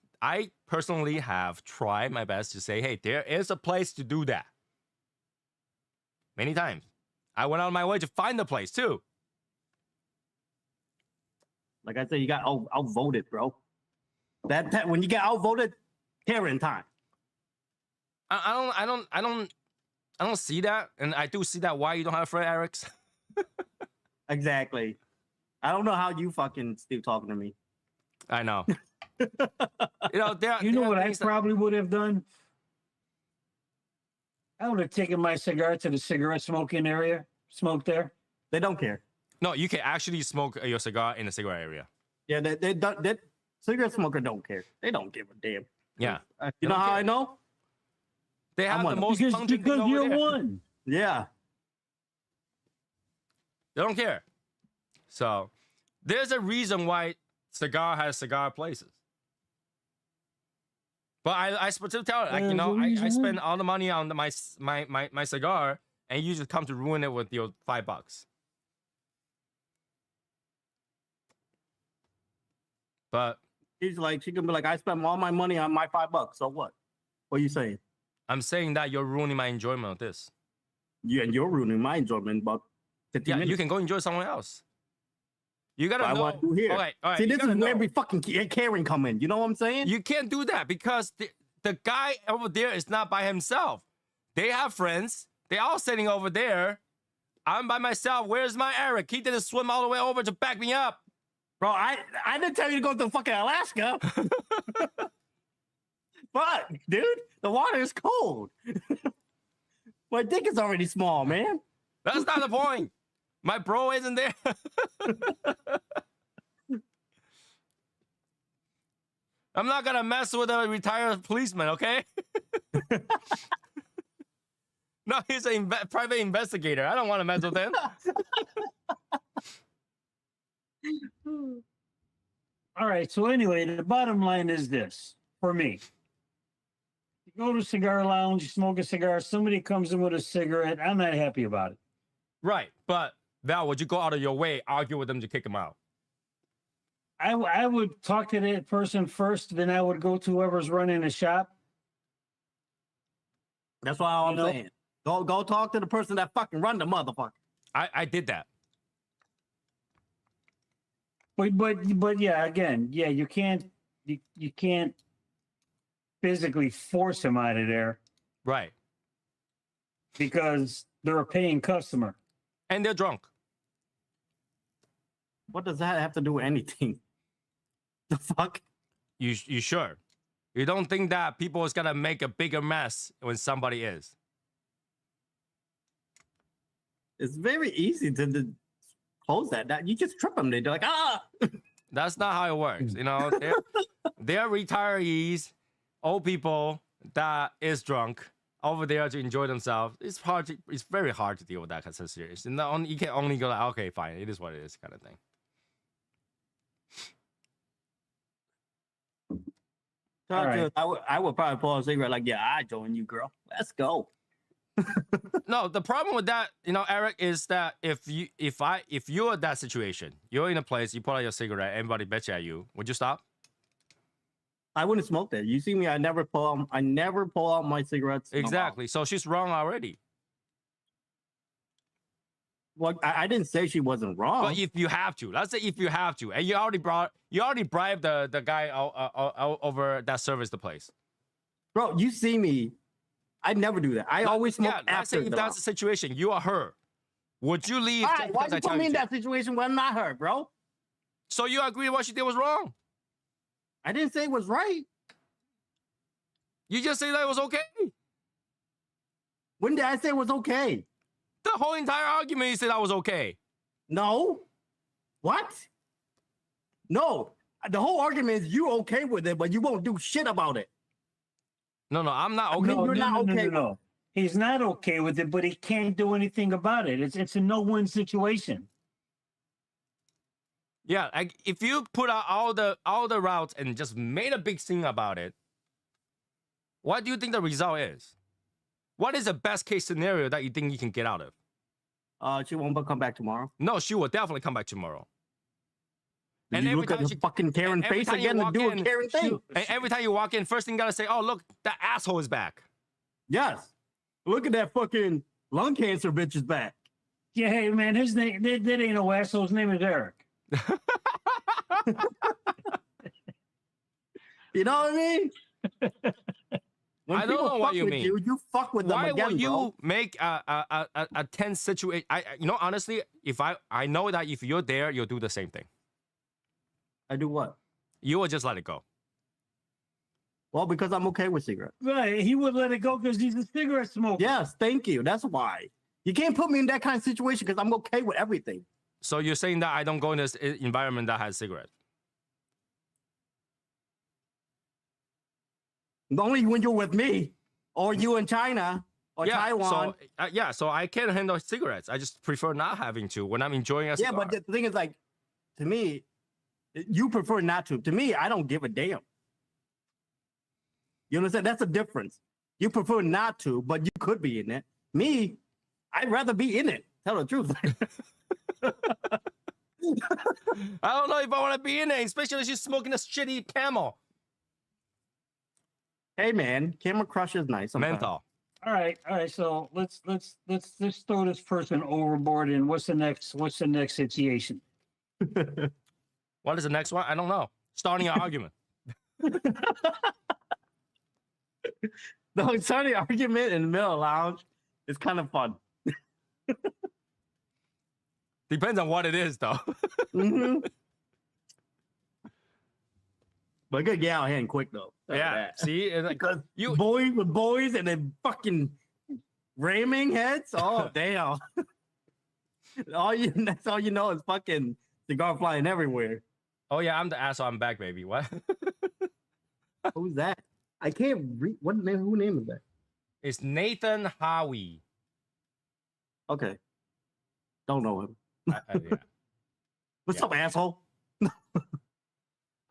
personally have tried my best to say, hey, there is a place to do that. Many times. I went out of my way to find the place too. Like I said, you got outvoted, bro. That when you get outvoted, Karen time. I don't see that. And I do see that why you don't have a friend, Eric's. Exactly. I don't know how you fucking still talking to me. I know. There You know there what are I things that- probably would have done? I would have taken my cigar to the cigarette smoking area, smoked there. They don't care. No, you can actually smoke your cigar in the cigarette area. Yeah, they cigarette smoker don't care. They don't give a damn. Yeah. You know don't how care. I know? They have I'm the one of most Because, pungent thing over you're there. one. Yeah. They don't care. So there's a reason why cigar has cigar places. But I still tell it, like, There's a I reason spend why. all the money on my cigar, and you just come to ruin it with your $5. But She's like, she can be like, I spent all my money on my $5. So what? What are you saying? I'm saying that you're ruining my enjoyment of this. Yeah, and you're ruining my enjoyment about 15 Yeah, minutes. you can go enjoy somewhere else. You gotta I know. want to hear. All right. See, you this is gotta where know. we fucking Karen come in. You know what I'm saying? You can't do that because the guy over there is not by himself. They have friends. They all sitting over there. I'm by myself. Where's my Eric? He didn't swim all the way over to back me up. Bro, I didn't tell you to go to fucking Alaska. But, dude, the water is cold. My dick is already small, man. That's not the point. My bro isn't there. I'm not gonna mess with a retired policeman, okay? No, he's a private investigator. I don't want to mess with him. All right. So anyway, the bottom line is this for me. You go to a cigar lounge, you smoke a cigar, somebody comes in with a cigarette. I'm not happy about it. Right, but Val, would you go out of your way, argue with them to kick him out? I would talk to that person first, then I would go to whoever's running the shop. That's what I'm You know? saying. Go talk to the person that fucking run the motherfucker. I did that. But yeah, again, yeah, you can't physically force him out of there Right. because they're a paying customer. And they're drunk. What does that have to do with anything? The fuck? You sure? You don't think that people is gonna make a bigger mess when somebody is? It's very easy to close that. You just trip them. They're like, ah. That's not how it works. You know, they're retirees, old people that is drunk over there to enjoy themselves. It's very hard to deal with that kind of situation. You can only go like, okay, fine, it is what it is, kind of thing. All right. I would probably pull a cigarette like, yeah, I join you, girl. Let's go. No, the problem with that, you know, Eric, is that if you're in that situation, you're in a place, you pull out your cigarette, everybody bitch at you, would you stop? I wouldn't smoke that. You see me, I never pull out my cigarettes. Exactly. So she's wrong already. Well, I didn't say she wasn't wrong. But if you have to, let's say if you have to, and you already bribed the guy over that service the place. Bro, you see me, I never do that. I always smoke Yeah, let's say after. if that's the situation, you are her. Would you leave? Why? Why because I you tell put me in to? that situation when I'm not her, bro? So you agree what she did was wrong? I didn't say it was right. You just say that it was okay. When did I say it was okay? The whole entire argument, you said that was okay. No. What? No. The whole argument is you okay with it, but you won't do shit about it. No, I'm not okay. No, you're not okay. No. He's not okay with it, but he can't do anything about it. It's a no-win situation. Yeah, like if you put out all the routes and just made a big thing about it, what do you think the result is? What is the best case scenario that you think you can get out of? She won't come back tomorrow. No, she will definitely come back tomorrow. Did And you every look at time the she- fucking Karen every face time you again to walk do in, a Karen thing? And every time you walk in, first thing you gotta say, "Oh, look, that asshole is back." Yes. Look at that fucking lung cancer bitch is back. Yeah, hey man, his name that ain't no asshole. His name is Eric. You know what I mean? When I don't people know what fuck you with mean. You fuck with them Why again, would you bro. make a tense situation? Honestly, if I know that if you're there, you'll do the same thing. I do what? You will just let it go. Well, because I'm okay with cigarettes. Right, he would let it go because he's a cigarette smoker. Yes, thank you. That's why. You can't put me in that kind of situation because I'm okay with everything. So you're saying that I don't go in this environment that has cigarettes? Only when you're with me, or you in China, or Taiwan. So I can't handle cigarettes. I just prefer not having to when I'm enjoying a cigar. Yeah, but the thing is, like, to me, you prefer not to. To me, I don't give a damn. You understand? That's the difference. You prefer not to, but you could be in it. Me, I'd rather be in it. Tell the truth. I don't know if I want to be in it, especially if she's smoking a shitty Camel. Hey, man, Camera Crush is nice. sometimes. Menthol. All right. So let's throw this person overboard. And what's the next situation? What is the next one? I don't know. Starting an argument. No, starting an argument in the middle of the lounge is kind of fun. Depends on what it is, though. hmm But good get out of hand quick though. Yeah. See, it's like, Because you boys with boys and then fucking ramming heads. Oh damn! That's all you know is fucking cigar flying everywhere. Oh yeah, I'm the asshole. I'm back, baby. What? Who's that? I can't read. What name? Who name is that? It's Nathan Howie. Okay, don't know him. Yeah. What's up, asshole?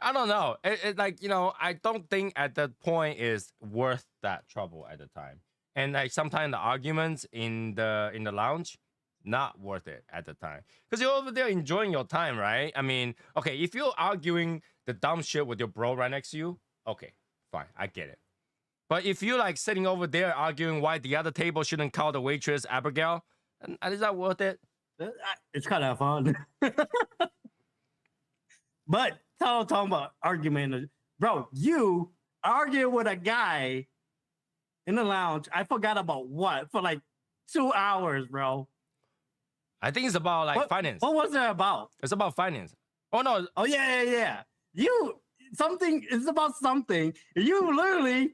I don't know. It like, I don't think at that point is worth that trouble at the time. And like sometimes the arguments in the lounge, not worth it at the time. Because you're over there enjoying your time, right? I mean, okay, if you're arguing the dumb shit with your bro right next to you, okay, fine, I get it. But if you're like sitting over there arguing why the other table shouldn't call the waitress Abigail, is that worth it? It's kind of fun. But talking about argument, bro, you argue with a guy in the lounge. I forgot about what for like 2 hours, bro. I think it's about like What- finance. What was it about? It's about finance. Oh no, Oh yeah. It's about something. You literally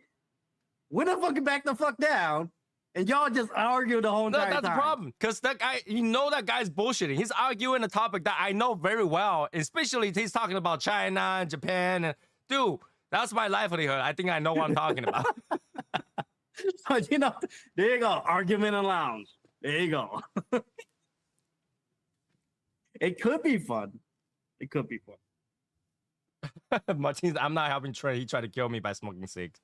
went the fucking back the fuck down, and y'all just argued the whole no, entire that's time. the problem. Because that guy, that guy's bullshitting. He's arguing a topic that I know very well, especially he's talking about China and Japan. And dude, that's my livelihood. I think I know what I'm talking about. So there you go, argument and lounge. There you go. It could be fun. It could be fun. Martinez, I'm not helping Trey. He tried to kill me by smoking cigs.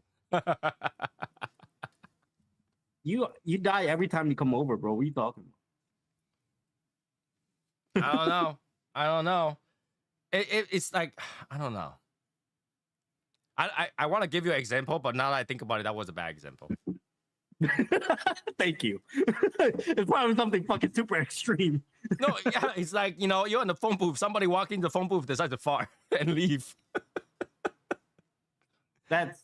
You die every time you come over, bro. What are you talking about? I don't know. It's like, I don't know. I want to give you an example, but now that I think about it, that was a bad example. Thank you. It's probably something fucking super extreme. No, yeah, it's like, you're in the phone booth. Somebody walk in the phone booth, decides to fart and leave. That's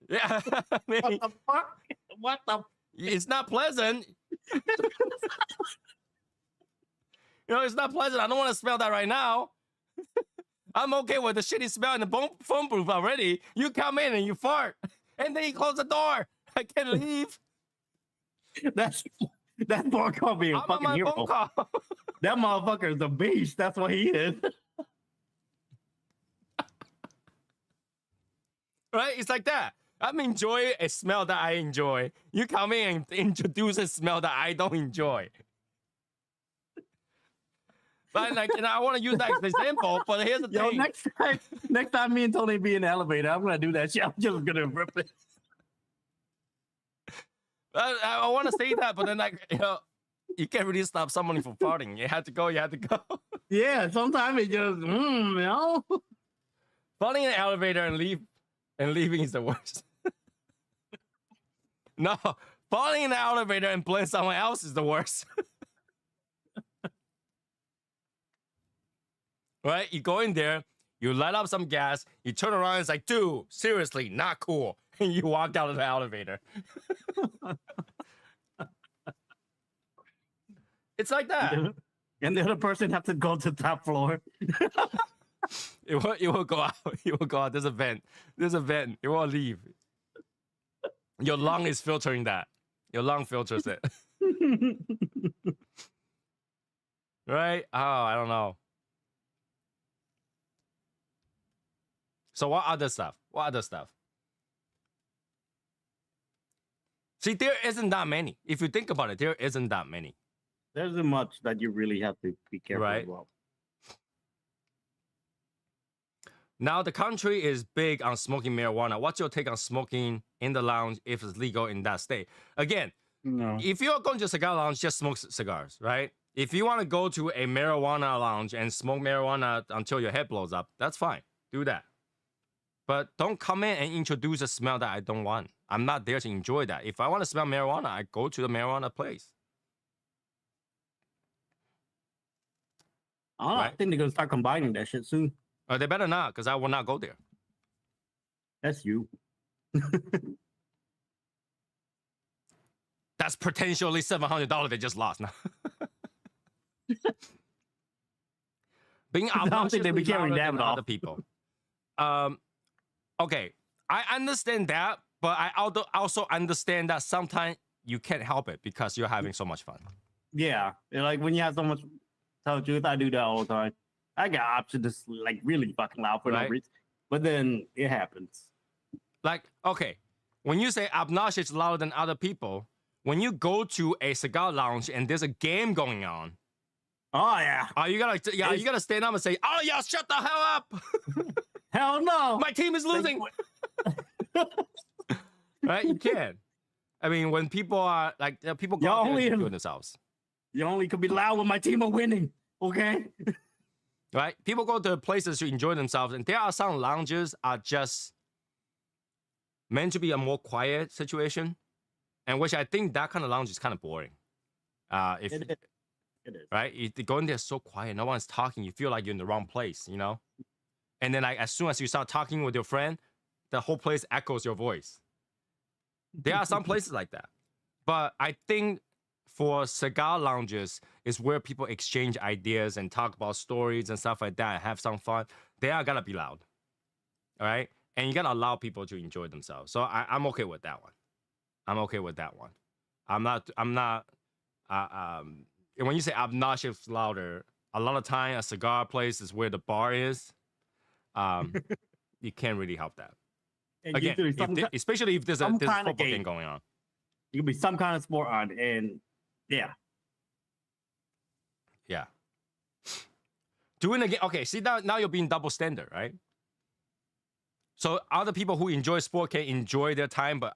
Yeah, I mean, what the fuck? What the? it's not pleasant. It's not pleasant. I don't want to smell that right now. I'm okay with the shitty smell in the phone booth already. You come in and you fart, and then you close the door. I can't leave. That's more called being a I'm on fucking my hero. phone call. That motherfucker is a beast. That's what he is. Right? It's like that. I'm enjoying a smell that I enjoy. You come in and introduce a smell that I don't enjoy. But like, I want to use that as an example. But here's the Yo, thing. next time me and Tony be in the elevator, I'm gonna do that shit. I'm just gonna rip it. I want to say that, but then you can't really stop someone from farting. You have to go. Yeah, sometimes it just Falling in the elevator and leaving is the worst. No, falling in the elevator and blame someone else is the worst. Right? You go in there, you light up some gas, you turn around and it's like, dude, seriously, not cool. And you walk out of the elevator. It's like that. and the other person have to go to the top floor. It will go out. It will go out. There's a vent. It won't leave. Your lung is filtering that. Your lung filters it. Right? Oh, I don't know. So what other stuff? See, there isn't that many. If you think about it, there isn't that many. There isn't much that you really have to be careful Right. about. Now the country is big on smoking marijuana. What's your take on smoking in the lounge if it's legal in that state? Again, No. if you're going to a cigar lounge, just smoke cigars, right? If you want to go to a marijuana lounge and smoke marijuana until your head blows up, that's fine. Do that. But don't come in and introduce a smell that I don't want. I'm not there to enjoy that. If I want to smell marijuana, I go to the marijuana place. I don't know, I Right. think they're gonna start combining that shit soon. They better not, because I will not go there. That's you. That's potentially $700 they just lost now. Being I don't think they be obnoxiously carrying louder that than off. other people. Okay, I understand that, but I also understand that sometimes you can't help it because you're having so much fun. Yeah, like when you have so much. Tell the truth, I do that all the time. I got options to like really fucking loud for no Right. reason, but then it happens. Like, okay, when you say obnoxious louder than other people, when you go to a cigar lounge and there's a game going on, Oh yeah, you gotta stand up and say, "Oh yeah, shut the hell up! hell no. My team is losing." Right? You can. I mean, when people are like, people go out there and enjoy themselves. You only could be loud when my team are winning. Okay. Right? People go to places to enjoy themselves, and there are some lounges are just meant to be a more quiet situation, and which I think that kind of lounge is kind of boring. If It is. right, you go in there so quiet, no one's talking, you feel like you're in the wrong place, you know. And then like as soon as you start talking with your friend, the whole place echoes your voice. There are some places like that, but I think for cigar lounges is where people exchange ideas and talk about stories and stuff like that and have some fun. They are gonna be loud, all right? And you gotta allow people to enjoy themselves. So I'm okay with that one. I'm okay with that one. I'm not. When you say obnoxious louder, a lot of time a cigar place is where the bar is. You can't really help that. And Again, usually especially if there's a some there's a kind of football game game. going on. you could be some kind of sport on, and yeah. Yeah. Doing again. Okay, see now you're being double standard, right? So other people who enjoy sport can enjoy their time, but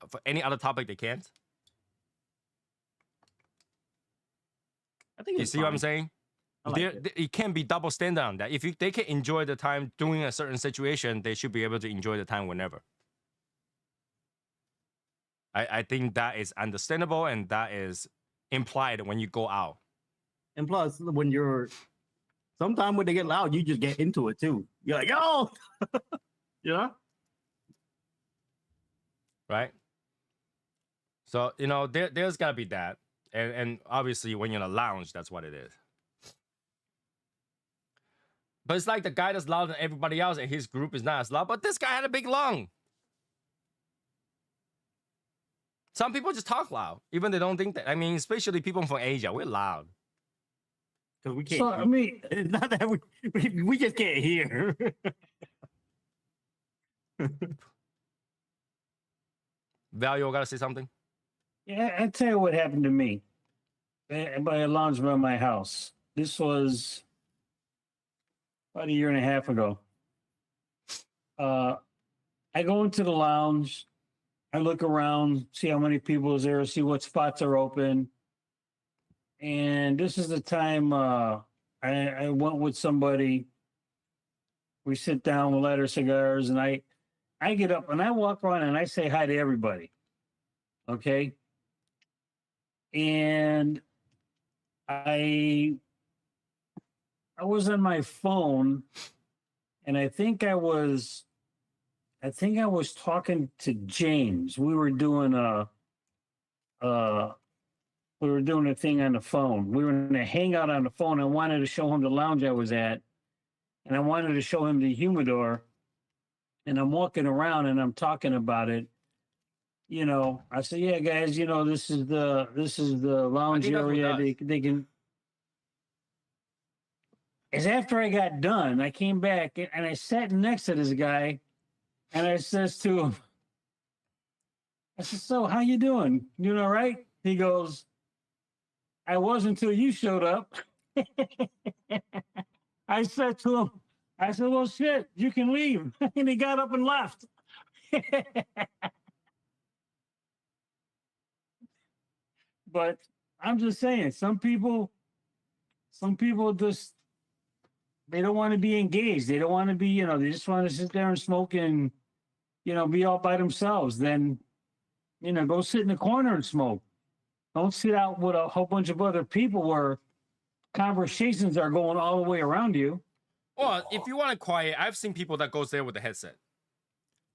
for any other topic they can't. I think You it's see what I'm fine. saying? I like it. It can't be double standard on that. If they can enjoy the time doing a certain situation, they should be able to enjoy the time whenever. I think that is understandable and that is implied when you go out. And plus, sometimes when they get loud, you just get into it too. You're like, yo, you know? Right? So, there's got to be that. And obviously, when you're in a lounge, that's what it is. But it's like the guy that's louder than everybody else, and his group is not as loud. But this guy had a big lung. Some people just talk loud, even they don't think that. I mean, especially people from Asia, we're loud. Because we can't. So I mean, It's not that we just can't hear. Value, gotta say something? yeah, I tell you what happened to me by a lounge by my house. This was about a year and a half ago. I go into the lounge. I look around, see how many people is there, see what spots are open. And this is the time I went with somebody. We sit down, we light our cigars, and I get up and I walk around and I say hi to everybody. Okay. And I was on my phone, and I think I was talking to James. We were doing a thing on the phone. We were in a hangout on the phone. I wanted to show him the lounge I was at, and I wanted to show him the humidor. And I'm walking around and I'm talking about it. I say, yeah, guys, this is the lounge think that's what area. does. They can. As after I got done, I came back and I sat next to this guy, and I says to him, I said, so how you doing? Doing all right? He goes, I was until you showed up. I said to him, well, shit, you can leave. And he got up and left. But I'm just saying, some people just, they don't want to be engaged. They don't want to be, they just want to sit there and smoke and, be all by themselves. Then, go sit in the corner and smoke. Don't sit out with a whole bunch of other people where conversations are going all the way around you. Well, if you want it quiet, I've seen people that goes there with the headset.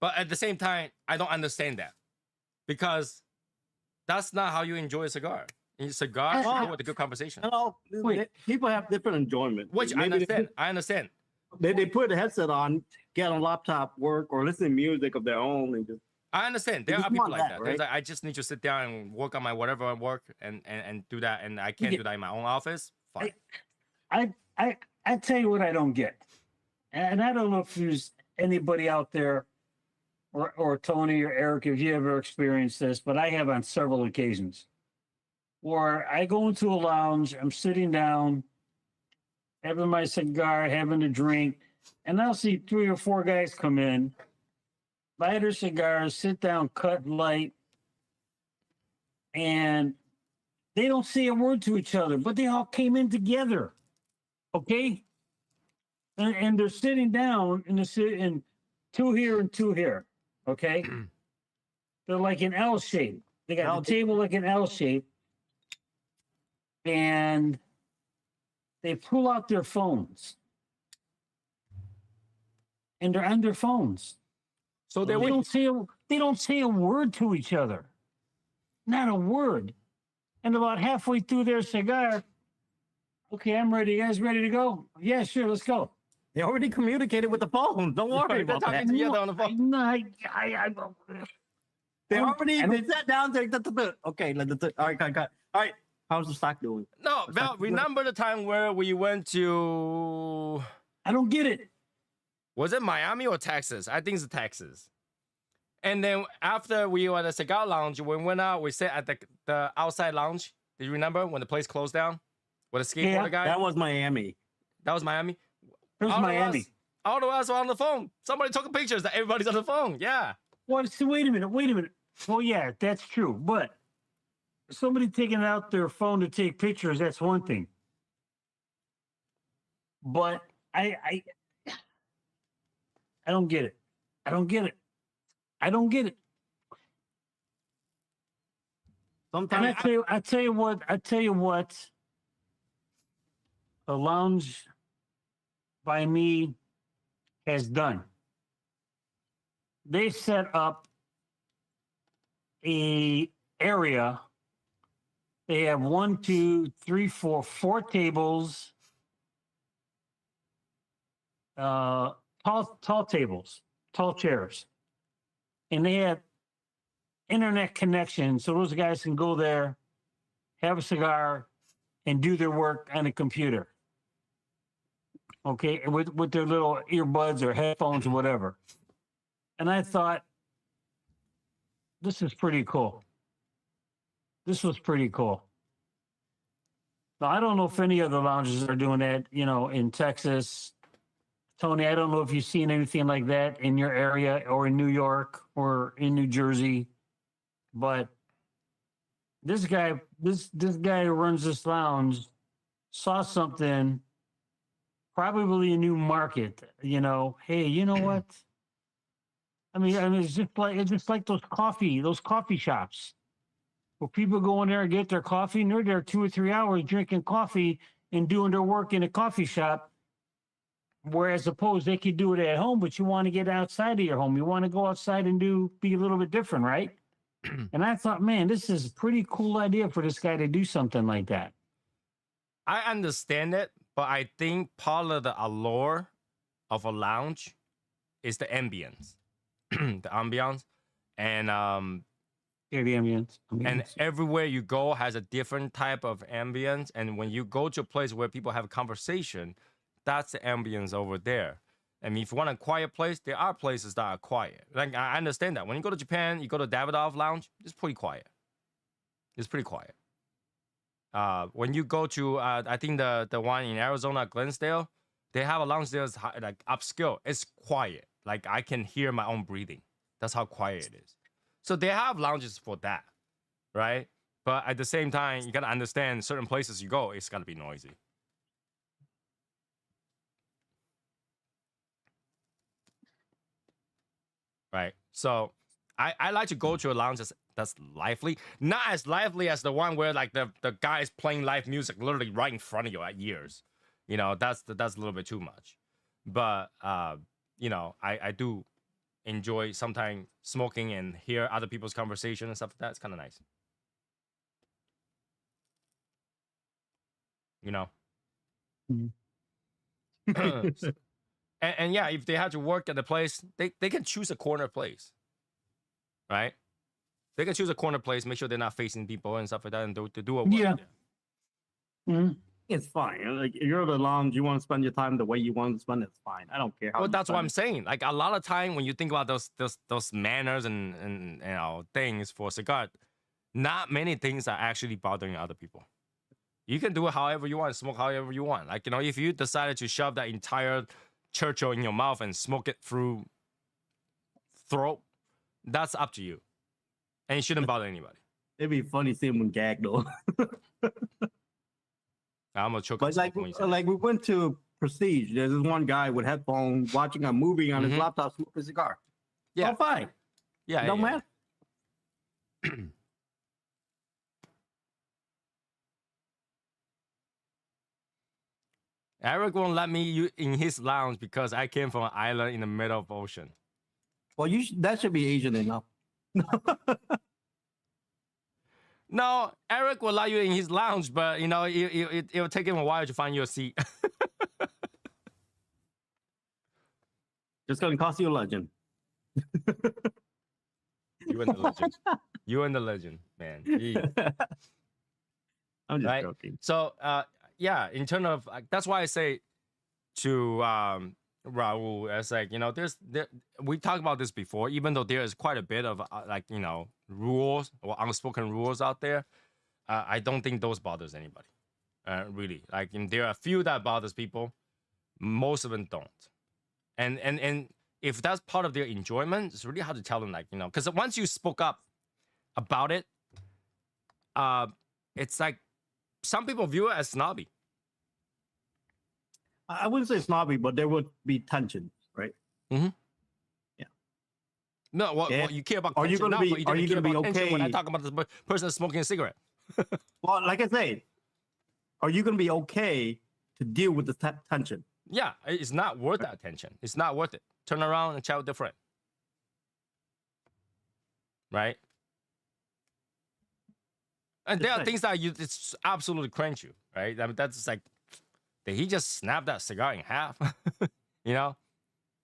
But at the same time, I don't understand that because that's not how you enjoy a cigar. In a cigar, you go with a good conversation. You know, Wait. people have different enjoyment. Which I Maybe understand. I understand. They put a headset on, get on laptop, work, or listen to music of their own, and just I understand. There just are people want like that, that. right? There's like, I just need to sit down and work on my whatever I work and do that. And I can't Yeah. do that in my own office. Fine. I tell you what I don't get, and I don't know if there's anybody out there, or Tony or Eric, if you ever experienced this, but I have on several occasions, where I go into a lounge, I'm sitting down, having my cigar, having a drink, and I'll see 3 or 4 guys come in, light their cigars, sit down, cut light, and they don't say a word to each other, but they all came in together. Okay? And they're sitting down and and 2 here and 2 here. Okay? They're like an L shape. They got Now, the table like an L shape. And they pull out their phones. And they're on their phones. So They don't say a word to each other. Not a word. And about halfway through their cigar, okay, I'm ready. You guys ready to go? Yeah, sure, let's go. they already communicated with the phone. Don't worry They're about talking that. together on the phone. No, They I already don't- they sat down. Okay, all right, cut. All right, how's the stock doing? No, Val, remember the time where we went to, I don't get it. was it Miami or Texas? I think it's Texas. And then after we were at the cigar lounge, we went out, we sat at the outside lounge. Do you remember when the place closed down? With the skateboarder Yeah, guy? That was Miami. That was Miami. It was All of Miami. us- all of us were on the phone. Somebody took pictures that everybody's on the phone. Yeah. What? So wait a minute. Well, yeah, that's true. But somebody taking out their phone to take pictures, that's one thing. But I don't get it. I don't get it. I don't get it. And Sometimes I tell you what, the lounge by me has done. They set up a area. They have 1, 2, 3, 4 tables. Tall tables, tall chairs. And they have internet connection, so those guys can go there, have a cigar, and do their work on a computer. Okay, with their little earbuds or headphones or whatever. And I thought, this is pretty cool. This was pretty cool. Now, I don't know if any other lounges are doing that, in Texas. Tony, I don't know if you've seen anything like that in your area or in New York or in New Jersey, but this guy who runs this lounge saw something, probably a new market. Hey, you know what? I mean, it's just like those coffee shops where people go in there and get their coffee, and they're there 2 or 3 hours drinking coffee and doing their work in a coffee shop. Whereas suppose they could do it at home, but you want to get outside of your home. You want to go outside and be a little bit different, right? And I thought, man, this is a pretty cool idea for this guy to do something like that. I understand it, but I think part of the allure of a lounge is the ambience. The ambience. And Yeah, the ambience. and everywhere you go has a different type of ambience. And when you go to a place where people have a conversation, that's the ambience over there. I mean, if you want a quiet place, there are places that are quiet. Like, I understand that. When you go to Japan, you go to Davidoff Lounge, it's pretty quiet. It's pretty quiet. When you go to, I think the one in Arizona, Glensdale, they have a lounge there that's like upscale. It's quiet. Like, I can hear my own breathing. That's how quiet it is. So they have lounges for that, right? But at the same time, you got to understand certain places you go, it's got to be noisy. Right. So I like to go to a lounge that's that's lively. Not as lively as the one where like the guy is playing live music literally right in front of you at ears. You know, that's a little bit too much. But you know, I do enjoy sometimes smoking and hear other people's conversation and stuff like that. It's kind of nice. You know. and yeah, if they have to work at the place, they can choose a corner place, right? They can choose a corner place, make sure they're not facing people and stuff like that, and to do a work. Yeah. Mhm. It's fine. Like you're at the lounge, you want to spend your time the way you want to spend it, it's fine. I don't care how. Well, you that's what spend I'm it. saying. Like a lot of time when you think about those manners and you know things for cigar, not many things are actually bothering other people. You can do it however you want, smoke however you want. Like, you know, if you decided to shove that entire Churchill in your mouth and smoke it through throat, that's up to you. And it shouldn't bother anybody. It'd be funny seeing him gag though. I'm gonna choke. But like we went to Prestige. There's this one guy with headphones watching a movie on his laptop smoking a cigar. Yeah. Oh, fine. Yeah. Don't yeah, matter. Eric won't let me in his lounge because I came from an island in the middle of the ocean. Well, that should be Asian enough. No, Eric will allow you in his lounge, but you know it'll take him a while to find you a seat. Just gonna cost you a legend. You and the legend. You and the legend, man. Jeez. I'm just Right? joking. So, yeah, in terms of that's why I say to Raul, it's like, you know, we talked about this before. Even though there is quite a bit of like, you know, rules or unspoken rules out there, I don't think those bothers anybody. Really, like, and there are a few that bothers people. Most of them don't. And if that's part of their enjoyment, it's really hard to tell them, like, you know, because once you spoke up about it, it's like some people view it as snobby. I wouldn't say snobby, but there would be tension, right? Mm-hmm. Yeah. No, well, Yeah. well, you care about. Are you tension gonna now, be- but you are didn't you care gonna be about tension when I okay? talk about the person smoking a cigarette? Well, like I say, are you going to be okay to deal with the tension? Yeah, it's not worth that attention. It's not worth it. Turn around and chat with your friend. Right? And there are Just things that it's absolutely cringe you, right? I mean, that's like, did he just snap that cigar in half? You know?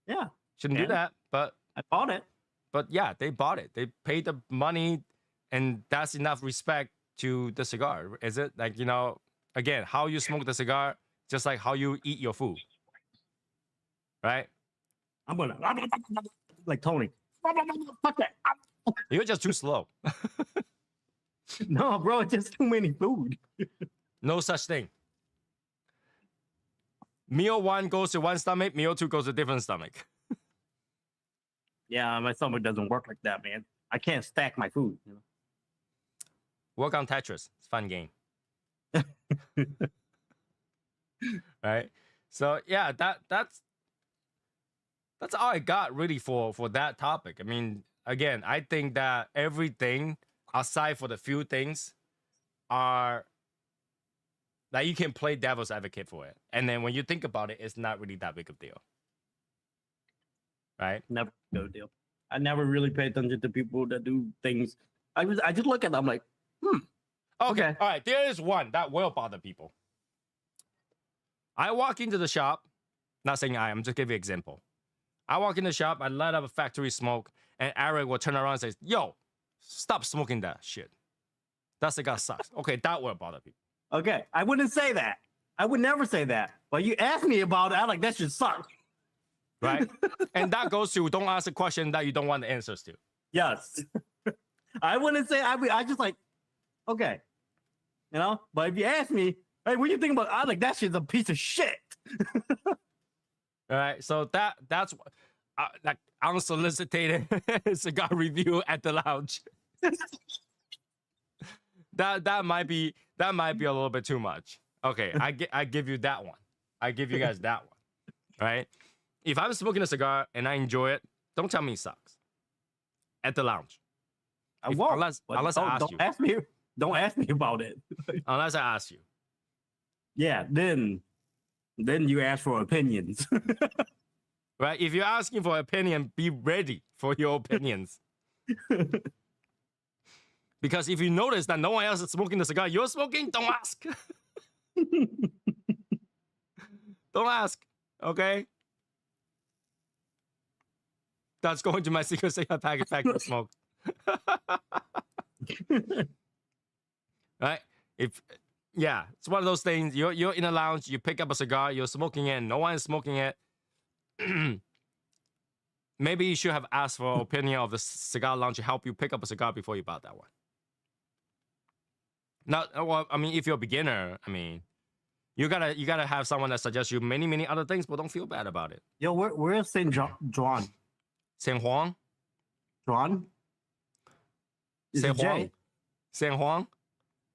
Yeah, Shouldn't do And? that. I bought it. But yeah, they bought it. They paid the money, and that's enough respect to the cigar. Is it? Like, you know, again, how you smoke the cigar, just like how you eat your food. Right? I'm going to, like Tony. Fuck that. You're just too slow. No, bro, it's just too many food. No such thing. Meal 1 goes to one stomach, meal 2 goes to different stomach. Yeah, my stomach doesn't work like that, man. I can't stack my food. You know? Work on Tetris. It's a fun game. Right? So yeah, that's all I got really for that topic. I mean, again, I think that everything aside for the few things are like you can play devil's advocate for it. And then when you think about it, it's not really that big of a deal. Right? Never no deal. I never really pay attention to people that do things. I just look at them like, Okay. All right. There is one that will bother people. I walk into the shop, not saying I'm just giving you an example. I walk in the shop, I light up a factory smoke, and Eric will turn around and say, yo, stop smoking that shit. That cigar sucks. Okay, that will bother people. okay, I wouldn't say that. I would never say that. But you asked me about it, I'm like, that should suck. Right? And that goes to don't ask a question that you don't want the answers to. Yes. I wouldn't say, I just like, okay. You know? But if you ask me, hey, what do you think about, I'm like, that shit's a piece of shit. All right. So that's like unsolicited cigar review at the lounge. that might be a little bit too much. Okay, I give you that one. I give you guys that one. Right? If I'm smoking a cigar and I enjoy it, don't tell me it sucks. At the lounge. I If- won't. unless- but unless I ask don't you. ask me. Don't ask me about it. Unless I ask you. Yeah, then you ask for opinions. Right? If you're asking for opinion, be ready for your opinions. Because if you notice that no one else is smoking the cigar you're smoking, don't ask. Don't ask. Okay? That's going to my secret cigar pack to smoke. Right? If yeah, it's one of those things. You're in a lounge, you pick up a cigar, you're smoking it, no one is smoking it. Maybe you should have asked for opinion of the cigar lounge to help you pick up a cigar before you bought that one. Not well, I mean, if you're a beginner, I mean, you gotta have someone that suggests you many other things, but don't feel bad about it. Yo, where's Saint John? San Juan, John? Is San it J? Juan, San Juan.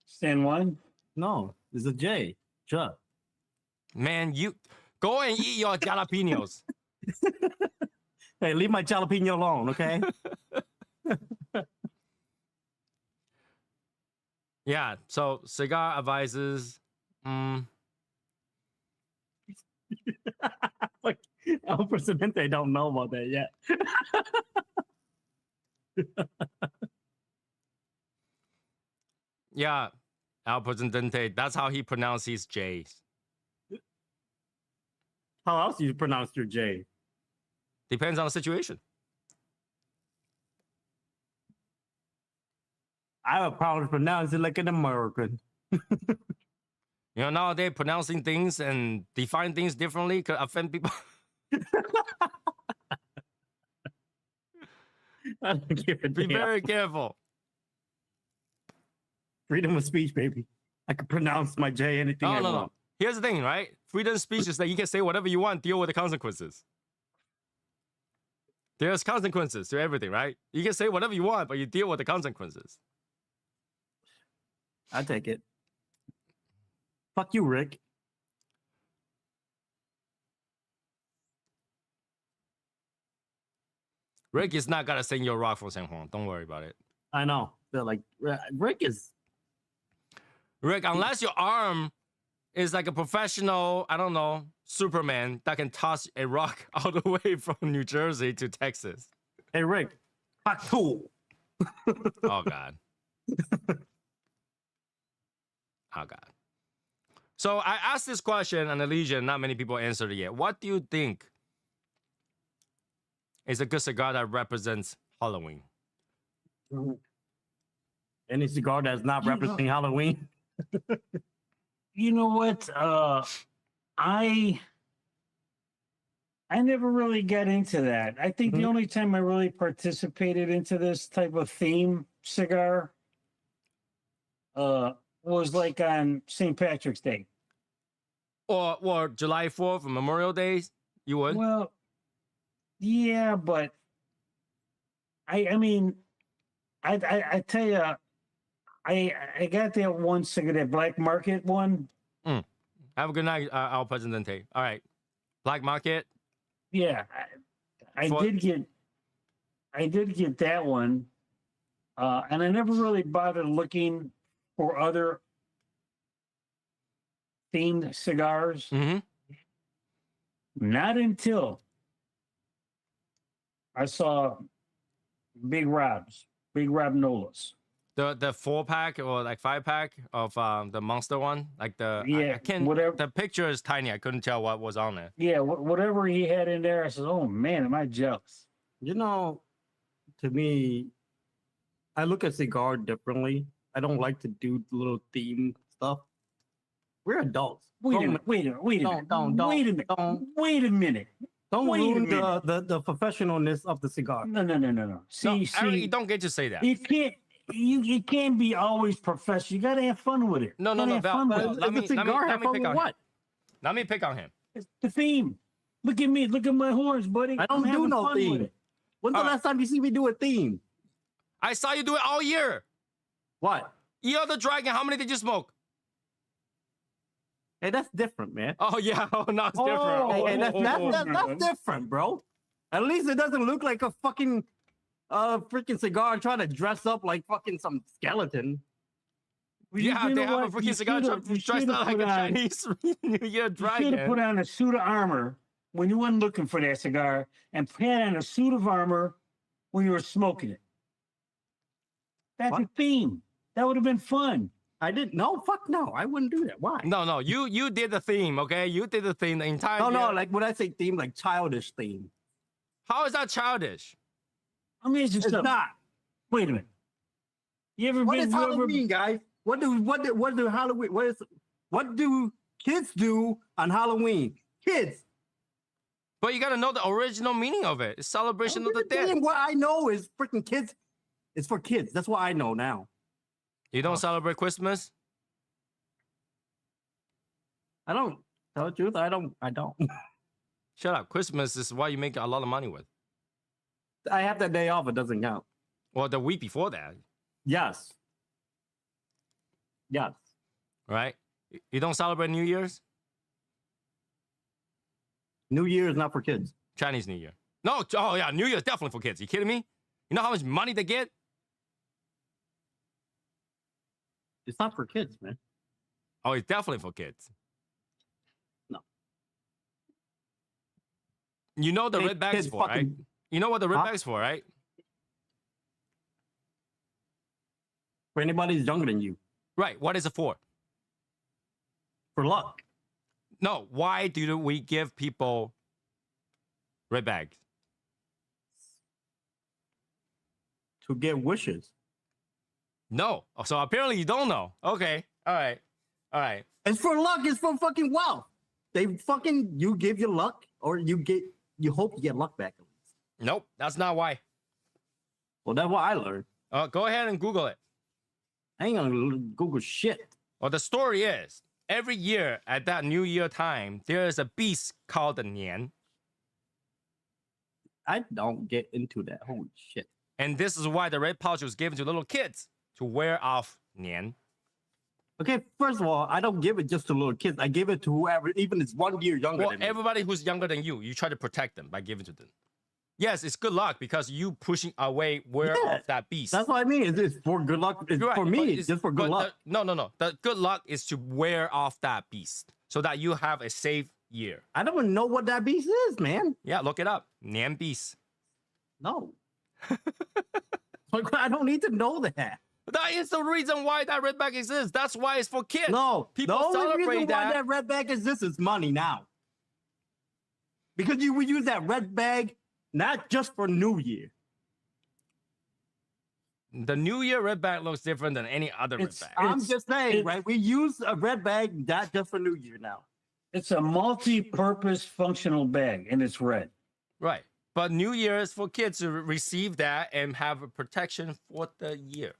San Juan. No, it's a J. Sure. Man, you go and eat your jalapenos. Hey, leave my jalapeno alone, okay? Yeah. So cigar advices. Like El Presidente don't know about that yet. Yeah, Al Presidente. That's how he pronounces his J's. How else do you pronounce your J? Depends on the situation. I have a problem pronouncing it like an American. You know, nowadays pronouncing things and define things differently could offend people. I don't give a Be damn. very careful. Freedom of speech, baby. I can pronounce my J anything I No. want. Here's the thing, right? Freedom of speech is that you can say whatever you want, deal with the consequences. There's consequences to everything, right? You can say whatever you want, but you deal with the consequences. I take it. Fuck you, Rick. Rick is not gonna sing your rock from San Juan. Don't worry about it. I know. They're like Rick is. Rick, unless your arm is like a professional, I don't know, Superman that can toss a rock all the way from New Jersey to Texas. Hey, Rick. Hot tool. Oh God. Oh God. So I asked this question on the Legion. Not many people answered it yet. What do you think is a good cigar that represents Halloween? Any cigar that's not You know- representing Halloween. You know what? I never really got into that. I think the Mhm. only time I really participated into this type of theme cigar was like on St. Patrick's Day. Or July 4th, Memorial Day? You would? Well, yeah, but I mean, I tell you, I got that one cigar, that Black Market one. Have a good night, Al Presidente. All right. Black Market. Yeah, I For- did get that one, and I never really bothered looking for other themed cigars. Mm-hmm. Not until I saw Big Rob Nolas. The 4-pack or like 5-pack of the Monster one, like the Yeah, I can't. whatever. The picture is tiny. I couldn't tell what was on it. Yeah, whatever he had in there, I said, "Oh man, am I jealous?" You know, to me, I look at cigar differently. I don't like to do little theme stuff. We're adults. Wait a Don't- minute. Wait a minute. Don't- Wait a minute. don't- Wait a minute. Don't Wait a ruin minute. the professionalness of the cigar. No. See, Eric, you don't get to say that. you can't. You can't be always professional. You gotta have fun with it. No, You gotta have Val, fun with Val, it. let me- the cigar let have me fun pick with on him. what? Let me pick on him. It's the theme. Look at me. Look at my horns, buddy. I don't I'm do having no fun with theme. it. When's the All right. last time you see me do a theme? I saw you do it all year. What? Year of the Dragon. How many did you smoke? Hey, that's different, man. Oh yeah. Oh no, it's Oh, different. Hey, oh, that's oh, that's oh, different, bro. At least it doesn't look like a fucking freaking cigar and trying to dress up like fucking some skeleton. Well, you Yeah, know they have a what? freaking You cigar shoulda- truck you dressed shoulda up like put a on- Chinese New Year You should have dragon. put on a suit of armor when you weren't looking for that cigar, and put on a suit of armor when you were smoking it. That's What? a theme. That would have been fun. I didn't. No, fuck no. I wouldn't do that. Why? No, you did the theme, okay? You did the theme the entire No, year. like when I say theme, like childish theme. How is that childish? I mean, it's It's just not. Wait a minute. You ever What been? is you ever- Halloween, guys? What do Halloween? What do kids do on Halloween? Kids. But you gotta know the original meaning of it. It's celebration of the dead. What I know is freaking kids. It's for kids. That's what I know now. You don't celebrate Christmas? I don't tell the truth. I don't. Shut up. Christmas is what you make a lot of money with. I have that day off. It doesn't count. Well, the week before that, Yes. Yes. right? You don't celebrate New Year's? New Year is not for kids. Chinese New Year. No, oh yeah, New Year's definitely for kids. You kidding me? You know how much money they get? It's not for kids, man. Oh, it's definitely for kids. No. You know the Hey, red bag's kids for, right? fucking- You know what the red Huh? bag's for, right? For anybody who's younger than you. Right. What is it for? For luck. No, why do we give people red bags? To get wishes. No. So apparently you don't know. Okay. All right. All right. It's for luck. It's for fucking wealth. They fucking you give your luck, or you hope you get luck back. Nope. That's not why. Well, that's what I learned. Go ahead and Google it. I ain't gonna Google shit. Well, the story is every year at that New Year time, there is a beast called the Nian. I don't get into that. Holy shit. And this is why the red pouch was given to little kids to wear off Nian. Okay, first of all, I don't give it just to little kids. I give it to whoever, even it's 1 year younger Well, than me. everybody who's younger than you try to protect them by giving to them. Yes, it's good luck because you pushing away wear Yeah, off that beast. That's what I mean. It's for good luck. It's You're right, for but me. It's just for good but luck. No. The good luck is to wear off that beast so that you have a safe year. I don't even know what that beast is, man. Yeah, look it up. Nian beast. No. Like, I don't need to know that. That is the reason why that red bag exists. That's why it's for kids. No, People the only celebrate reason why that. that red bag exists is money now. Because you would use that red bag not just for New Year. The New Year red bag looks different than any other red It's- bag. I'm It's- just saying, it- right? We use a red bag not just for New Year now. It's a multi-purpose functional bag, and it's red. Right. But New Year is for kids to receive that and have a protection for the year.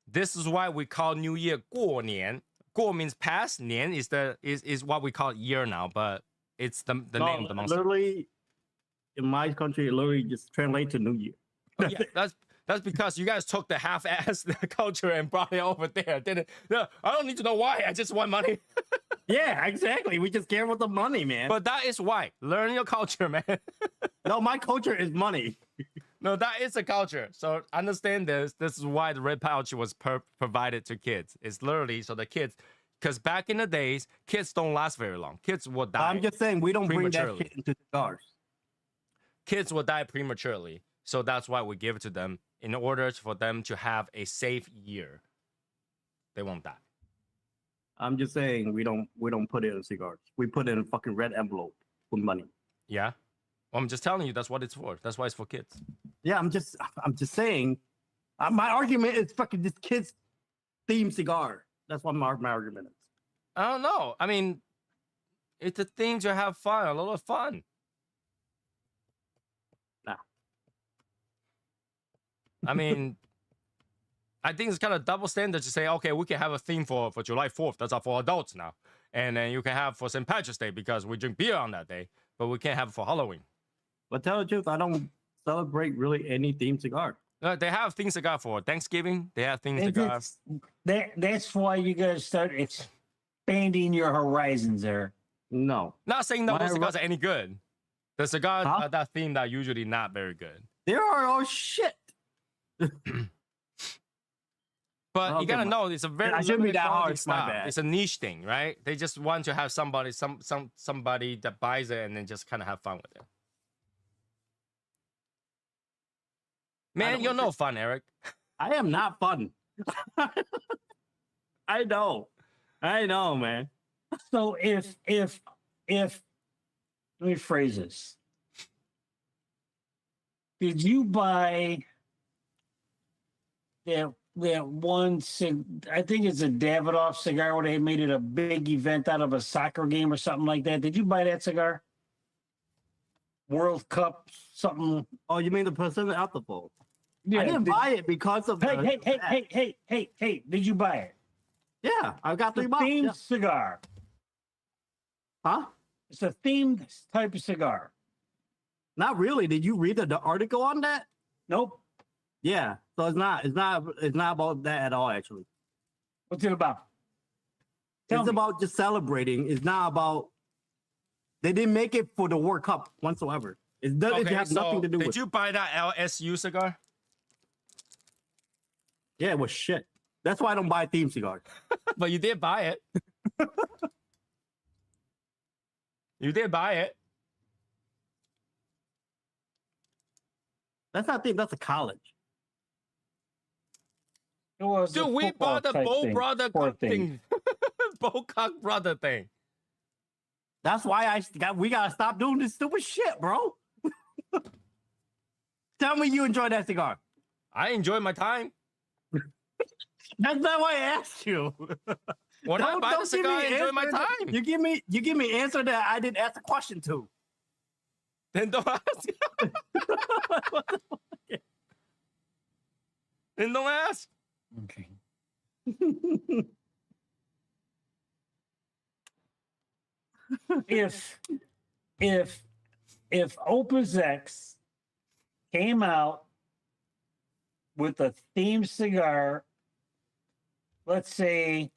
This is why we call New Year 过年. 过 means past, 年 is what we call year now, but it's the name of the month. Literally, in my country, it literally just translates to New Year. Oh, yeah, that's because you guys took the half-ass culture and brought it over there. Didn't? No, I don't need to know why. I just want money. Yeah, exactly. We just care about the money, man. But that is why. Learn your culture, man. No, my culture is money. No, that is a culture. So understand this. This is why the red pouch was provided to kids. It's literally so the kids, because back in the days, kids don't last very long. Kids will die. I'm just saying we don't bring that prematurely. shit into cigars. Kids will die prematurely. So that's why we give it to them in order for them to have a safe year. They won't die. I'm just saying we don't put it in cigars. We put it in a fucking red envelope with money. Yeah. Well, I'm just telling you that's what it's for. That's why it's for kids. Yeah, I'm just saying. My argument is fucking this kid's theme cigar. That's what my argument is. I don't know. I mean, it's a thing to have fun, a lot of fun. Nah. I mean, I think it's kind of double standard to say, okay, we can have a theme for July 4th. That's all for adults now. And then you can have for St. Patrick's Day because we drink beer on that day, but we can't have it for Halloween. But tell the truth, I don't celebrate really any theme cigar. They have theme cigar for Thanksgiving. They have theme And cigar. that's why you got to start expanding your horizons there. No. Not saying that My those cigars are any good. The cigars Huh? that themed are usually not very good. There are all shit. But you Okay, gotta my- know it's a very I shouldn't be limited that quality harsh, my stuff. bad. It's a niche thing, right? They just want to have somebody that buys it and then just kind of have fun with it. Man, don't you're no agree. fun, Eric. I am not fun. I know, man. So if let me phrase this. Did you buy that one I think it's a Davidoff cigar where they made it a big event out of a soccer game or something like that? Did you buy that cigar? World Cup something. Oh, you mean the person at the phone? Yeah. I didn't buy it because of Hey, did you buy it? Yeah, I got The 3 bucks. themed Yeah. cigar. Huh? It's a themed type of cigar. Not really. Did you read the article on that? Nope. Yeah. So it's not about that at all. Actually, What's it about? Tell it's me. about just celebrating. It's not about. They didn't make it for the World Cup whatsoever. It doesn't have nothing to do did with. you buy that LSU cigar? Yeah, it was shit. That's why I don't buy theme cigars. But you did buy it. You did buy it. That's not theme. That's a college. It was a Dude, we football bought the type Bo thing, Brother sport Cup thing. Bo Cock Brother thing. That's why we gotta stop doing this stupid shit, bro. Tell me you enjoy that cigar. I enjoyed my time. That's not why I asked you. When I buy the give cigar, me I enjoy my answer that- time. You give me answer that I didn't ask a question to. Then don't ask. Then don't ask. Okay. if Opus X came out with a themed cigar, let's say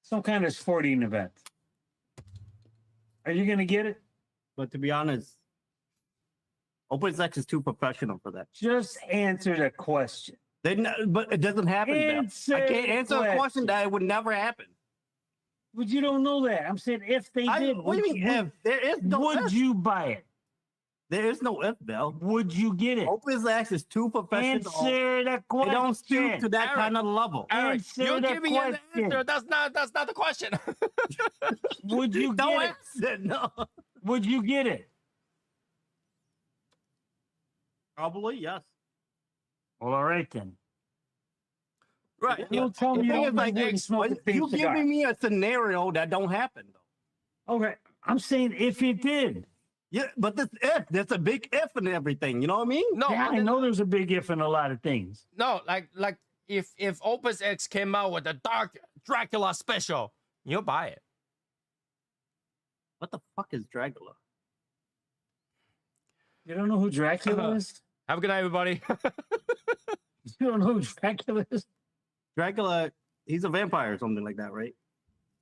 some kind of sporting event, are you going to get it? But to be honest, Opus X is too professional for that. Just answer the question. But it doesn't happen. Bell. Answer I can't the answer a question question. that would never happen. But you don't know that. I'm saying if they did, What do you mean if? There is no would if. you buy it? There is no if, Bell. Would you get it? Opus X is too professional. Answer the They question. don't stoop to that Eric. kind of level. Eric, Answer you're the giving an question. answer. That's not the question. Would you Don't get it? answer. No. Would you get it? Probably yes. Well, all right then. Right. Don't tell The me you thing don't is, like, wouldn't smoke a you themed cigar. giving me a scenario that don't happen though. Okay, I'm saying if it did. Yeah, but this if there's a big if and everything. You know what I mean? No, Yeah, I know there's a big if in a lot of things. no, like if Opus X came out with a Dark Dracula special, you'll buy it. What the fuck is Dracula? You don't know who Dracula is? Have a good night, everybody. You don't know who Dracula is? Dracula, he's a vampire or something like that, right?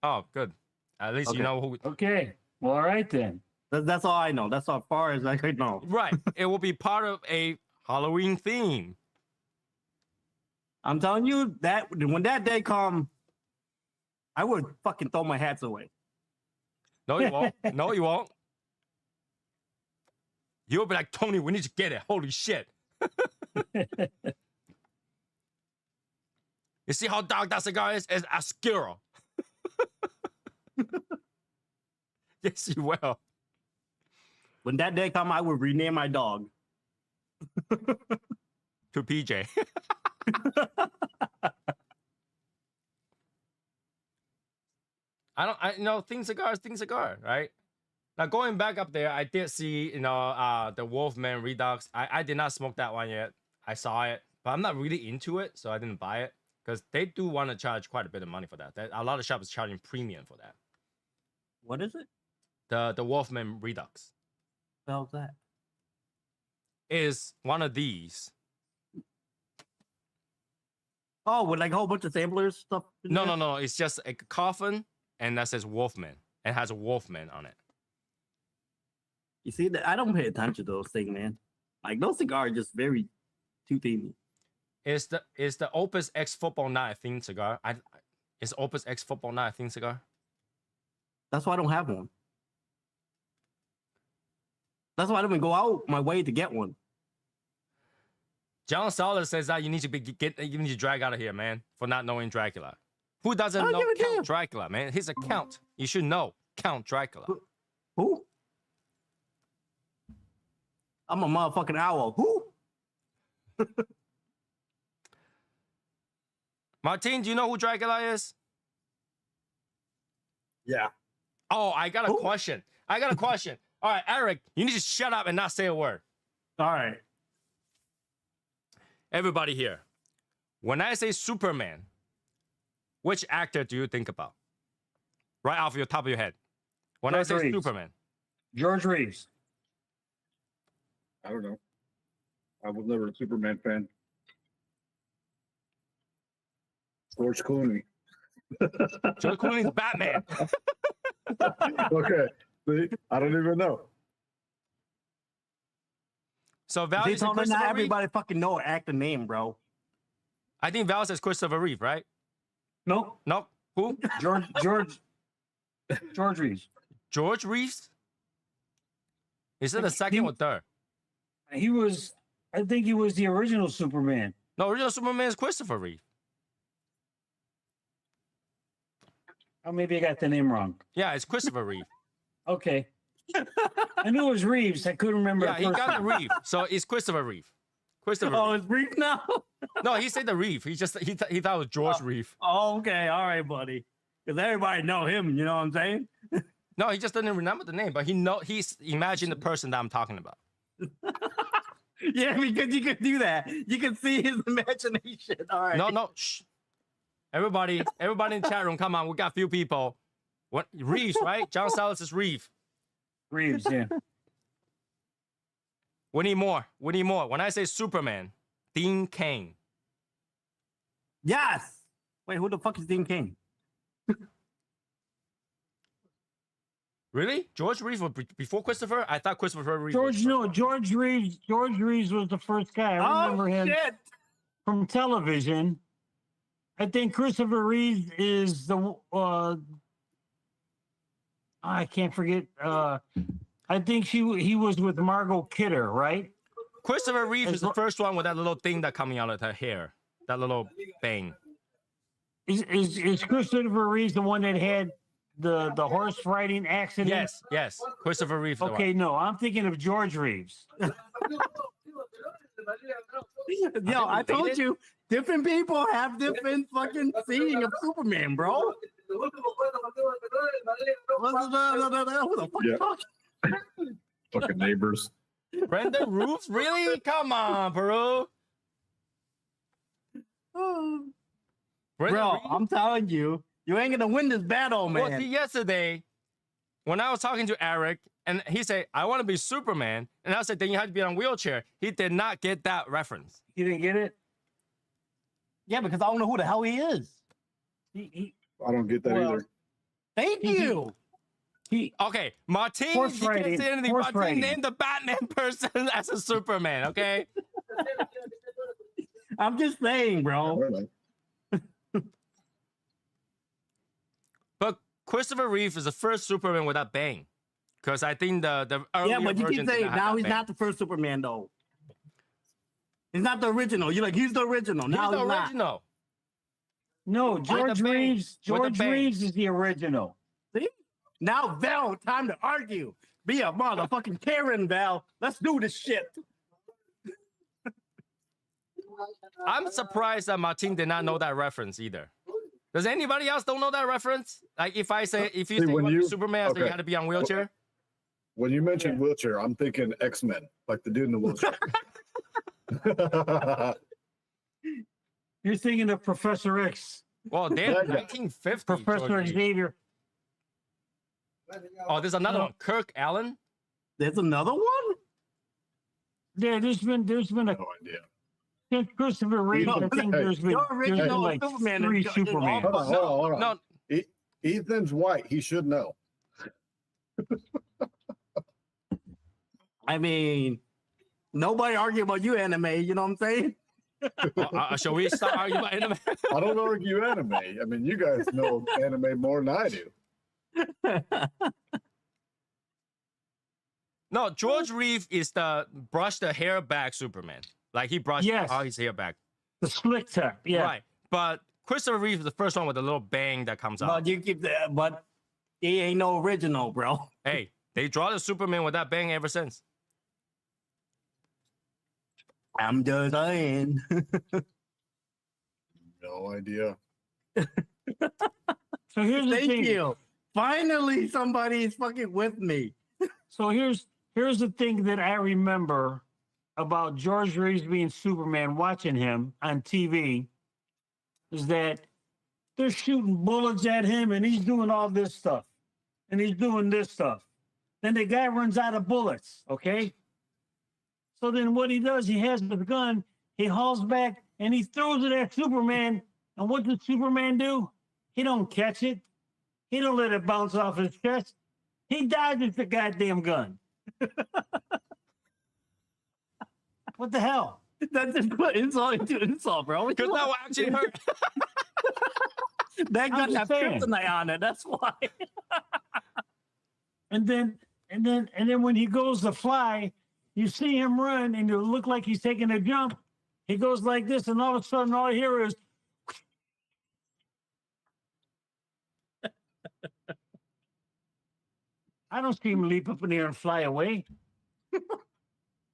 Oh, good. At least you Okay. know who. Okay, well, all right then. That's all I know. That's as far as I could know. Right. It will be part of a Halloween theme. I'm telling you that when that day come, I would fucking throw my hats away. No, you won't. No, you won't. You'll be like, Tony, we need to get it. Holy shit. You see how dark that cigar is? It's Ascuro. Yes, you will. When that day come, I would rename my dog. To PJ. I know things cigar, right? Now going back up there, I did see, the Wolfman Redux. I did not smoke that one yet. I saw it, but I'm not really into it, so I didn't buy it. Because they do want to charge quite a bit of money for that. A lot of shops charging premium for that. What is it? The Wolfman Redux What the hell's that? is one of these. Oh, with like a whole bunch of samplers stuff. in there? No. It's just a coffin, and that says Wolfman. and has a Wolfman on it. You see, I don't pay attention to those things, man. Like those cigars are just very too themed. Is the Opus X Football not a themed cigar? Is Opus X Football not a themed cigar? That's why I don't have one. That's why I don't even go out my way to get one. John Soller says that you need to drag out of here, man, for not knowing Dracula. Who doesn't know give a damn. Count Dracula, man? He's a count. You should know Count Dracula. Who? I'm a motherfucking owl. Who? Martin, do you know who Dracula is? Yeah. Oh, I got a Who? question. All right, Eric, you need to shut up and not say a word. All right. Everybody here, when I say Superman, which actor do you think about? Right off your top of your head. When I George say Reeves. Superman. George Reeves. I don't know. I was never a Superman fan. George Clooney. George Clooney's Batman. Okay. See, I don't even know. So Val, They you said told me Christopher not Reeve? everybody fucking know or act the name, bro. I think Val says Christopher Reeve, right? Nope. Nope. Who? George Reeves. George Reeves? Is it the second or third? I think he was the original Superman. No, original Superman is Christopher Reeve. Oh, maybe I got the name wrong. Yeah, it's Christopher Reeve. Okay. I knew it was Reeves. I couldn't remember. Yeah, the he first got the one. Reeve. So it's Christopher Reeve. Christopher Oh, Reeve. it's brief now? No, he said the Reeve. He thought it was George Reeve. Oh, okay. All right, buddy. Because everybody know him, you know what I'm saying? No, he just didn't remember the name, but he's imagined the person that I'm talking about. Yeah, because you can do that. You can see his imagination. All right. No, shh. Everybody in the chat room, come on. We got a few people. What Reeves, right? John Salas is Reeve. Reeves, yeah. We need more. When I say Superman, Dean Cain. Yes. Wait, who the fuck is Dean King? Really? George Reeves was before Christopher? I thought Christopher Reeve. George Reeves was the first guy. I remember him Shit. from television. I think Christopher Reeves is the I can't forget. I think he was with Margot Kidder, right? Christopher Reeve is the first one with that little thing that coming out of her hair. That little bang. Is Christopher Reeves the one that had the horse riding accident? Yes. Christopher Reeve. Okay, no, I'm thinking of George Reeves. Yo, I told related? you, different people have different fucking seeing of Superman, bro. Who the fuck Yeah. talking? Fucking neighbors. Brendan Roofs? Really? Come on, Peru. Brendan Bro, Reeve? I'm telling you, you ain't gonna win this battle, man. Well, see, yesterday, when I was talking to Eric, and he said, I want to be Superman, and I said, then you have to be on a wheelchair. He did not get that reference. You didn't get it? Yeah, because I don't know who the hell he is. I don't get that Well, either. Thank you. Okay, Martin, Horse you can't riding, say anything. horse Martin riding. named the Batman person as a Superman, okay? I'm just saying, I bro. don't know. But Christopher Reeve is the first Superman with that bang. Because I think the earlier Yeah, but you version keep did saying not have now that he's bang. not the first Superman though. He's not the original. You're like, he's the original. He's Now the he's not. original. No, the George bang. Reeves. With the George bang. Reeves is the original. See? Now, Val, time to argue. Be a motherfucking Karen, Val. Let's do this shit. I'm surprised that Martin did not know that reference either. Does anybody else don't know that reference? Like if you say you when want to be you- Superman, so you okay. had to be on wheelchair. When you mentioned wheelchair, I'm thinking X-Men, like the dude in the wheelchair. You're thinking of Professor X, Well, they're Yeah. 1950. Professor George. Xavier. Oh, there's another No. one. Kirk Allen. There's another one? Yeah, there's been a No idea. since Christopher Reeves. I think there's been, Your there's original been like Superman is 3 all- Superman. Hold on. No, Ethan's white. He should know. I mean, nobody argue about you anime. You know what I'm saying? Shall we start arguing about anime? I don't argue anime. I mean, you guys know anime more than I do. No, George Reeve is the brush the hair back Superman. Like he brushed Yes. all his hair back. The slick tech. Yeah. Right. But Christopher Reeve is the first one with the little bang that comes out. But you keep that. But he ain't no original, bro. Hey, they draw the Superman with that bang ever since. I'm just saying. No idea. So here's the Thank thing. you. Finally, somebody is fucking with me. So here's the thing that I remember about George Reeves being Superman, watching him on TV, is that they're shooting bullets at him and he's doing all this stuff. And he's doing this stuff. Then the guy runs out of bullets, okay? So then what he does, he has the gun, he hauls back and he throws it at Superman. And what does Superman do? He don't catch it. He don't let it bounce off his chest. He dodges the goddamn gun. What the hell? That just put insult into insult, bro. Because that will actually hurt. That gun just has saying. kryptonite on it. That's why. And then when he goes to fly, you see him run and you look like he's taking a jump. He goes like this, and all of a sudden all I hear is I don't see him leap up in the air and fly away.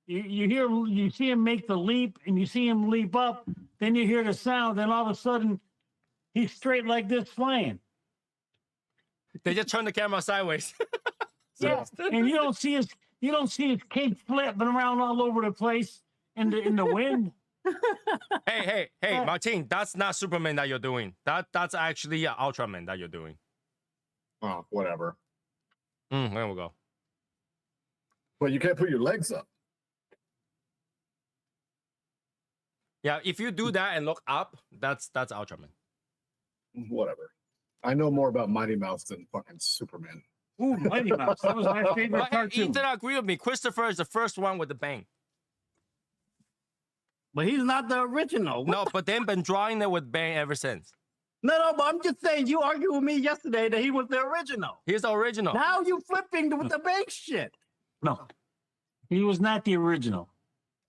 You see him make the leap and you see him leap up, then you hear the sound, then all of a sudden he's straight like this flying. They just turn the camera sideways. Yeah, and you don't see his cape flipping around all over the place in the wind. Hey, Martin, that's not Superman that you're doing. That's actually Ultraman that you're doing. Oh, whatever. There we go. But you can't put your legs up. Yeah, if you do that and look up, that's Ultraman. Whatever. I know more about Mighty Mouse than fucking Superman. Ooh, Mighty Mouse. That was my favorite But hey, cartoon. Ethan, agree with me. Christopher is the first one with the bang. But he's not the original. No, but they've been drawing it with bang ever since. No, but I'm just saying, you argued with me yesterday that he was the original. He's the original. Now you flipping with the bank shit. No, he was not the original.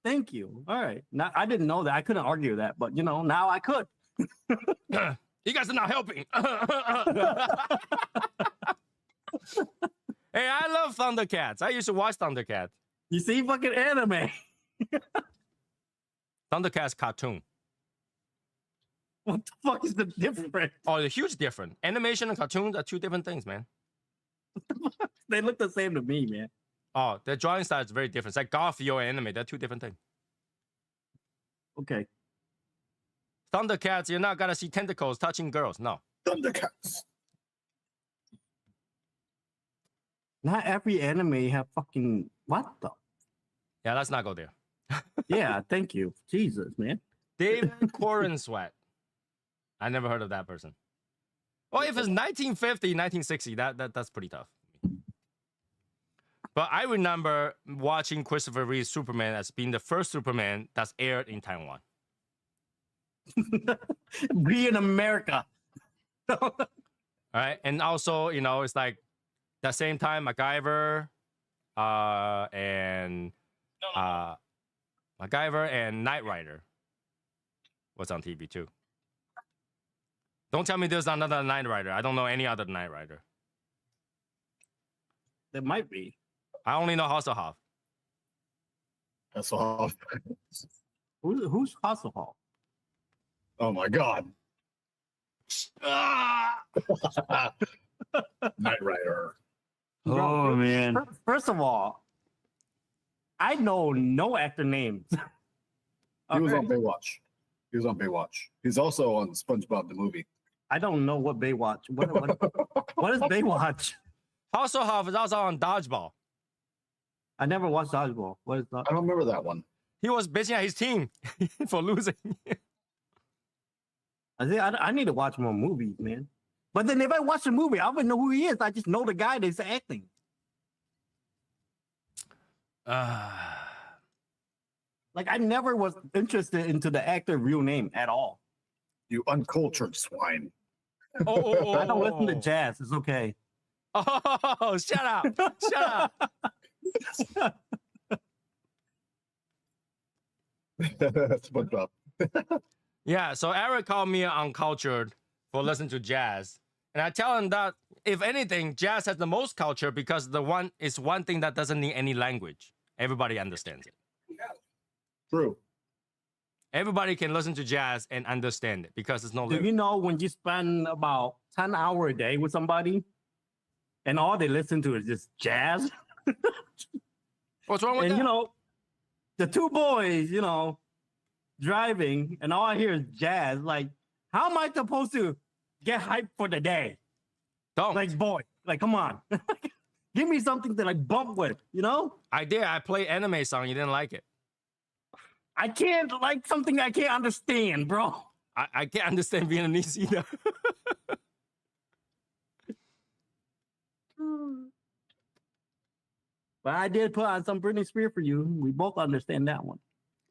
Thank you. All right. Now I didn't know that. I couldn't argue that, but now I could. You guys are not helping. Hey, I love Thundercats. I used to watch Thundercats. You see, fucking anime. Thundercats cartoon. What the fuck is the difference? Oh, the huge difference. Animation and cartoons are two different things, man. They look the same to me, man. Oh, the drawing style is very different. It's like Garfield and anime. They're two different things. Okay. Thundercats, you're not gonna see tentacles touching girls. No. Thundercats. Not every anime have fucking what the? Yeah, let's not go there. Yeah, thank you. Jesus, man. David Corenswet. I never heard of that person. Well, if it's 1950, 1960, that's pretty tough. But I remember watching Christopher Reeve's Superman as being the first Superman that's aired in Taiwan. Be in America. All right, and also, it's like the same time MacGyver, and Knight Rider was on TV too. Don't tell me there's another Knight Rider. I don't know any other Knight Rider. There might be. I only know Hasselhoff. That's all. Who's Hasselhoff? Oh my god. Knight Rider. Oh man. First of all, I know no actor names. He was on Baywatch. He's also on SpongeBob the movie. I don't know what Baywatch. What is Baywatch? Hasselhoff is also on Dodgeball. I never watched Dodgeball. What is that? I don't remember that one. He was bitching at his team for losing. I need to watch more movies, man. But then if I watch the movie, I wouldn't know who he is. I just know the guy that's acting. Like I never was interested into the actor real name at all. You uncultured swine. I don't listen to jazz. It's okay. Oh, shut up. Shut up. SpongeBob. Yeah, so Eric called me uncultured for listening to jazz. And I tell him that if anything, jazz has the most culture because one thing that doesn't need any language. Everybody understands it. True. Everybody can listen to jazz and understand it because there's no Do lyrics. you know when you spend about 10 hours a day with somebody and all they listen to is just jazz? What's wrong with And that? you know, the two boys, you know, driving and all I hear is jazz. Like, how am I supposed to get hyped for the day? Don't. Like, boy, like, come on. Give me something to like bump with, you know? I did. I play anime song. You didn't like it. I can't like something I can't understand, bro. I can't understand Vietnamese either. But I did put on some Britney Spears for you. We both understand that one.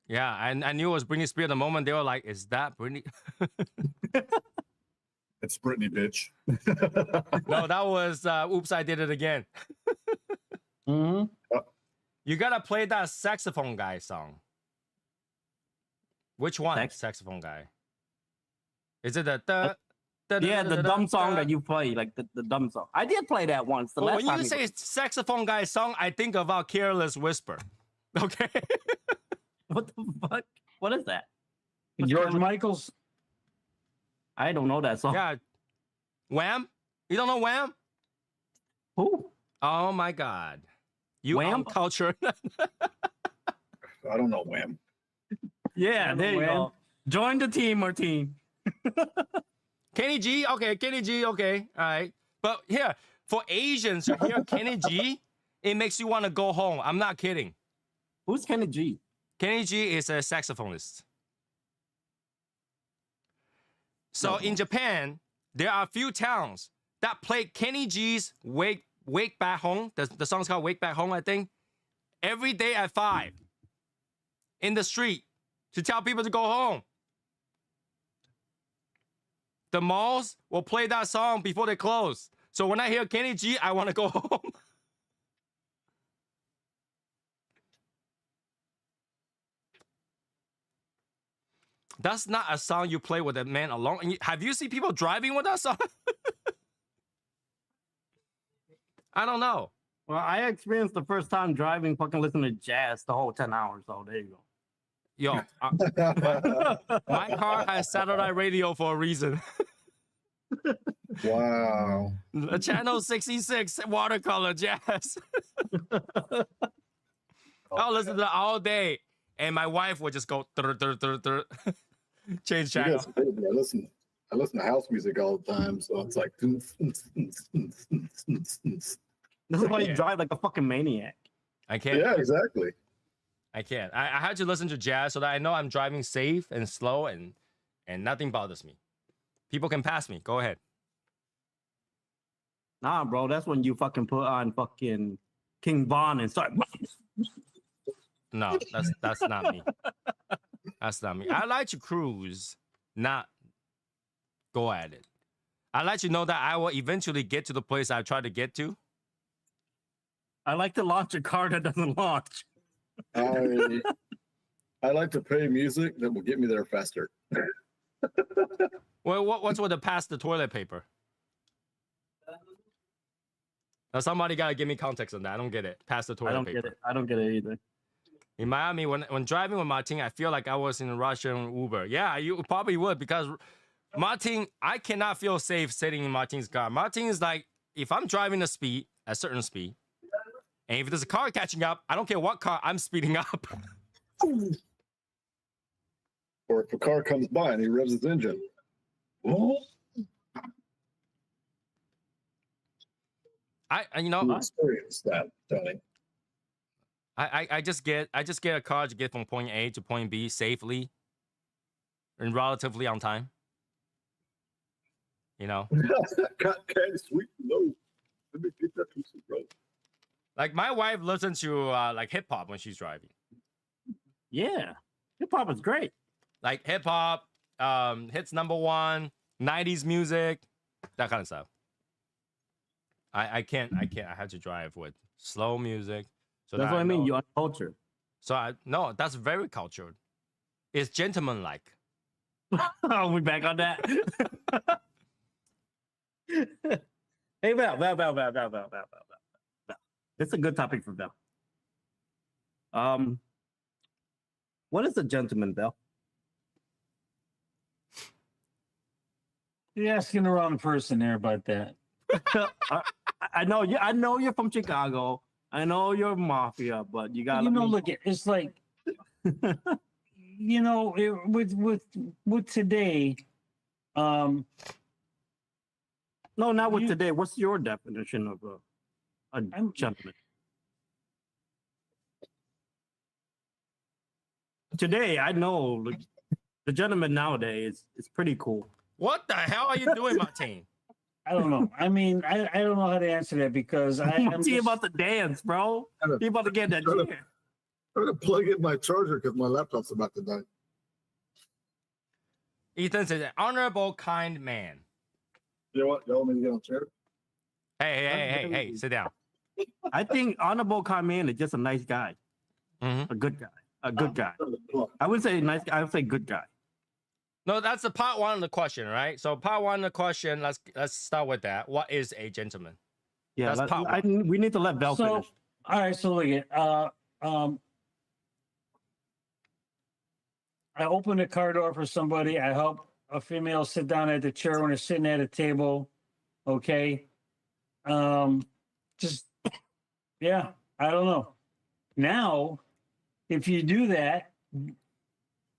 Yeah, I knew it was Britney Spears the moment they were like, is that Britney? It's Britney, bitch. No, that was Oops, I Did It Again. Mm-hmm. You gotta play that saxophone guy song. Which one? Saxophone guy. Is it the Yeah, the dumb song that you play, like the dumb song. I did play that once. The Well, last when time you say saxophone guy song, I think about Careless Whisper. Okay. what the fuck? What is that? George Michael's. I don't know that song. Yeah. Wham? You don't know Wham? Who? Oh my God. You Wham? uncultured. I don't know, Wham. Yeah, there you go. Join the team, Martine. Kenny G? Okay, Kenny G. Okay. All right. But here, for Asians to hear Kenny G, it makes you want to go home. I'm not kidding. Who's Kenny G? Kenny G is a saxophonist. So in Japan, there are a few towns that play Kenny G's Wake Back Home. The song's called Wake Back Home, I think. Every day at 5 in the street to tell people to go home. The malls will play that song before they close. So when I hear Kenny G, I want to go home. That's not a song you play with a man alone. Have you seen people driving with that song? I don't know. Well, I experienced the first time driving, fucking listening to jazz the whole 10 hours. So there you go. Yo, my car has satellite radio for a reason. Wow. The channel 66 watercolor jazz. I'll listen to that all day. And my wife would just go change channel. Yes, I listen to house music all the time, so it's like This is why you drive like a fucking maniac. I can't. yeah, exactly. I can't. I had to listen to jazz so that I know I'm driving safe and slow and nothing bothers me. People can pass me. Go ahead. Nah, bro, that's when you fucking put on fucking King Von and start. No, that's not me. That's not me. I like to cruise, not go at it. I like to know that I will eventually get to the place I try to get to. I like to launch a car that doesn't launch. I like to play music that will get me there faster. Well, what's with the pass the toilet paper? Now somebody gotta give me context on that. I don't get it. Pass the toilet I don't paper. get it. I don't get it either. In Miami, when driving with Martin, I feel like I was in a Russian Uber. Yeah, you probably would because Martin, I cannot feel safe sitting in Martin's car. Martin is like, if I'm driving a certain speed, and if there's a car catching up, I don't care what car, I'm speeding up. Or if a car comes by and he revs his engine. Oh, you experience that, Tony. I just get a car to get from point A to point B safely and relatively on time. You know? Candy sweet, no. Let me get that piece of bread. Like my wife listens to like hip hop when she's driving. Yeah, hip hop is great. Like hip hop, hits number one, 90s music, that kind of stuff. I can't. I have to drive with slow music. So That's that what I mean. know- You're uncultured. So no, that's very cultured. It's gentlemanlike. Are we back on that? Hey, Val. It's a good topic for Val. What is a gentleman, Val? You're asking the wrong person there about that. I know you. I know you're from Chicago. I know you're mafia, but you got. Look, it's like, with today, No, not with you- today. What's your definition of a I'm- gentleman? Today, I know like, the gentleman nowadays is pretty cool. What the hell are you doing, Martin? I don't know. I mean, I don't know how to answer that because I'm I'm just, about to dance, bro. You about to get that Shut up. chair. I'm gonna plug in my charger because my laptop's about to die. Ethan says, honorable, kind man. You know what? Y'all want me to get on chair? Hey, sit down. I think honorable kind man is just a nice guy, Mhm. a good guy, a good guy. I would say nice guy. I would say good guy. No, that's the part one of the question, right? So part one of the question, let's start with that. What is a gentleman? Yeah, That's part one. we need to let Val So, finish. all right. So look at, I open the car door for somebody. I help a female sit down at the chair when they're sitting at a table. Okay. Just, yeah, I don't know. Now, if you do that,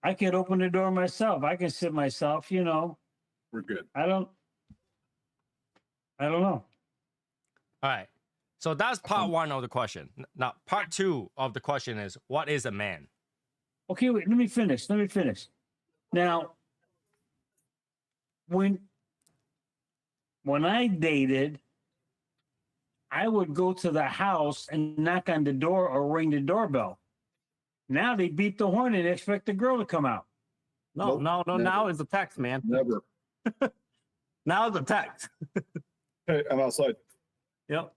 I could open the door myself. I can sit myself, We're good. I don't know. All right. So that's part one of the question. Now, part two of the question is, what is a man? Okay, wait, let me finish. Now, when I dated, I would go to the house and knock on the door or ring the doorbell. Now they beat the horn and expect the girl to come out. No, Nope, no. never. Now it's a text, man. Never. Now it's a text. Hey, I'm outside. Yep.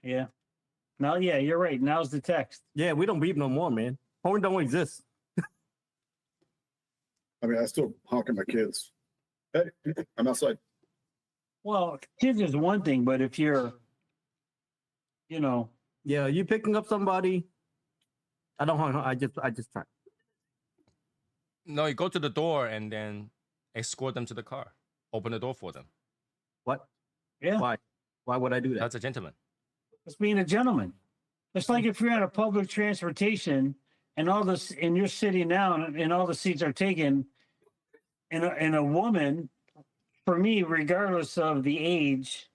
Yeah. No, yeah, you're right. Now's the text. Yeah, we don't beep no more, man. Horn don't exist. I mean, I still honk at my kids. Hey, I'm outside. Well, kids is one thing, but if you're, Yeah, you picking up somebody. I don't honk. I just try. No, you go to the door and then escort them to the car. Open the door for them. What? yeah, Why? Why would I do that? That's a gentleman. it's being a gentleman. It's like if you're on a public transportation and all this, and you're sitting down and all the seats are taken, and a woman, for me, regardless of the age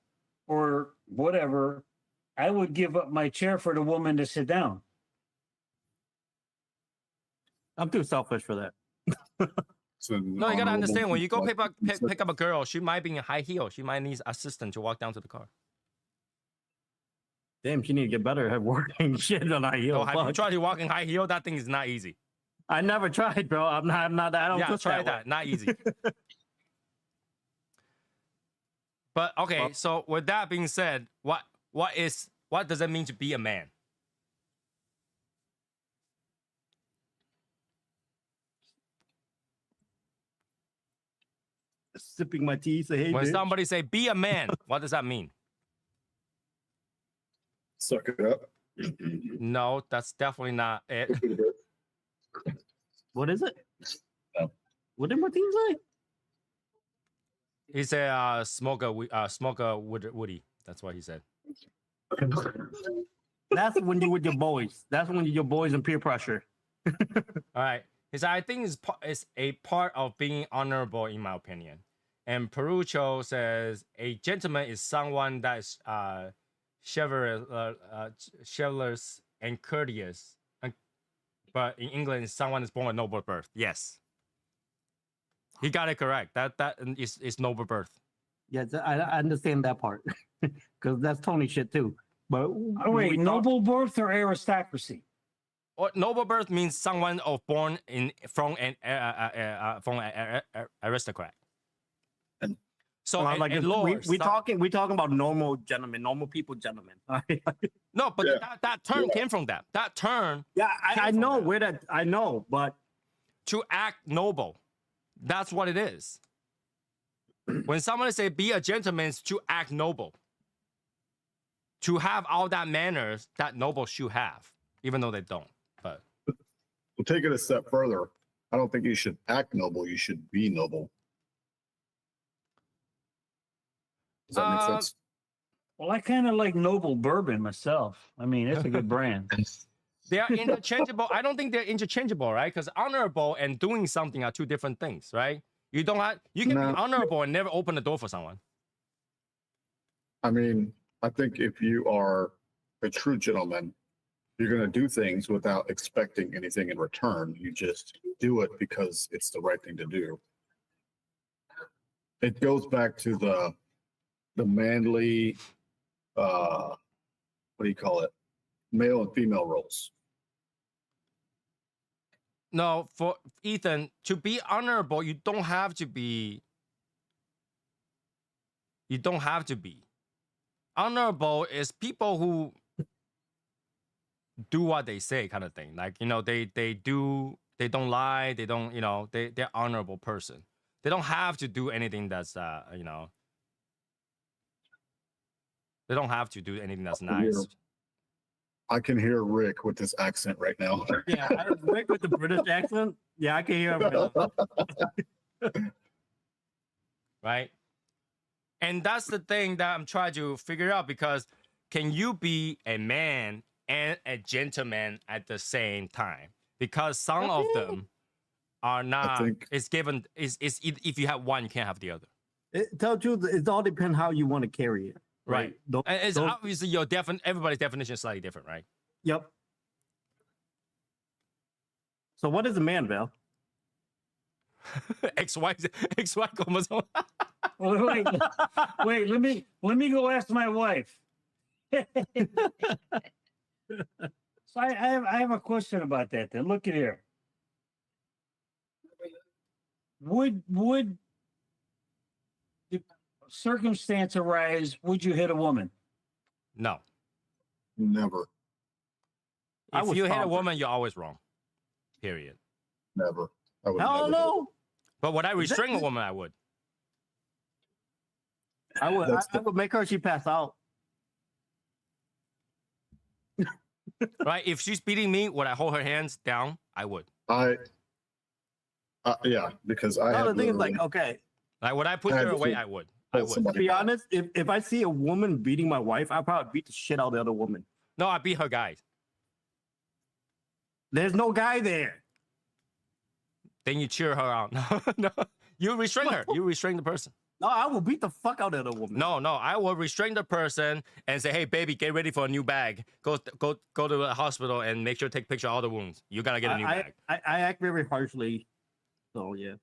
or whatever, I would give up my chair for the woman to sit down. I'm too selfish for that. So, No, you gotta understand when you go pick up a girl, she might be in high heel. She might need assistant to walk down to the car. Damn, she need to get better at working shit on high heel. So have you Fuck. tried to walk in high heel? That thing is not easy. I never tried, bro. I'm not. I don't. Yeah, push try that. that. Not easy. But okay, Well- so with that being said, what does it mean to be a man? Sipping my tea. Say, hey, When bitch. somebody say be a man, what does that mean? Suck it up. No, that's definitely not it. What is it? No. What did Martin say? He said smoke a woody. That's what he said. That's when you with your boys. That's when your boys and peer pressure. All right. He said, I think it's a part of being honorable, in my opinion. And Perucho says, a gentleman is someone that is chivalrous and courteous. But in England, someone is born with noble birth. Yes. He got it correct. That is noble birth. Yeah, I understand that part. because that's Tony shit too. But Oh, wait, we thought- noble birth or aristocracy? Or noble birth means someone born from an aristocrat. And- So like a if lord, we talking about normal gentlemen, normal people, gentlemen. no, but Yeah. that term came from that. That term Yeah, I Came from know that. where that I know, but to act noble. That's what it is. When someone say be a gentleman, it's to act noble. To have all that manners that noble should have, even though they don't. But We'll take it a step further. I don't think you should act noble. You should be noble. Does that make sense? Well, I kind of like noble bourbon myself. I mean, it's a good brand. they are interchangeable. I don't think they're interchangeable, right? Because honorable and doing something are two different things, right? You can No. be honorable and never open the door for someone. I mean, I think if you are a true gentleman, you're going to do things without expecting anything in return. You just do it because it's the right thing to do. It goes back to the manly, what do you call it? Male and female roles. No, for Ethan, to be honorable, you don't have to be. You don't have to be. Honorable is people who do what they say, kind of thing. Like, you know, they don't lie, they don't, you know, they're honorable person. They don't have to do anything that's you know, they don't have to do anything that's nice. I can hear Rick with this accent right now. yeah, Rick with the British accent. Yeah, I can hear him. Right now. Right? And that's the thing that I'm trying to figure out, because can you be a man and a gentleman at the same time? Because some of them are not. think- It's given. Is if you have one, you can't have the other. Tell you, it all depends how you want to carry it. Right. Tho- And it's those- obviously everybody's definition is slightly different, right? Yep. So what is a man, Val? XY chromosome. Well, wait, let me go ask my wife. So I have a question about that then. Look at here. Would the circumstance arise, would you hit a woman? No. Never, I If was you hit a sponsored. woman, you're always wrong. Period. never. I would Hell never do no. But would I restrain a woman? I would. I would. That's I would make her she pass out. Right? If she's beating me, would I hold her hands down? I would. it. Yeah, because I No, have the thing is literally- like, okay, Like, would I push I her had away? to I would. I hold would. to somebody be back. honest, if I see a woman beating my wife, I'd probably beat the shit out of the other woman. No, I beat her guys. There's no guy there. Then you cheer her out. No, you restrain her. You restrain the person. No, I will beat the fuck out of the woman. No, I will restrain the person and say, "Hey, baby, get ready for a new bag. Go to the hospital and make sure to take a picture of all the wounds. You gotta get a new bag." I act very harshly. So yeah.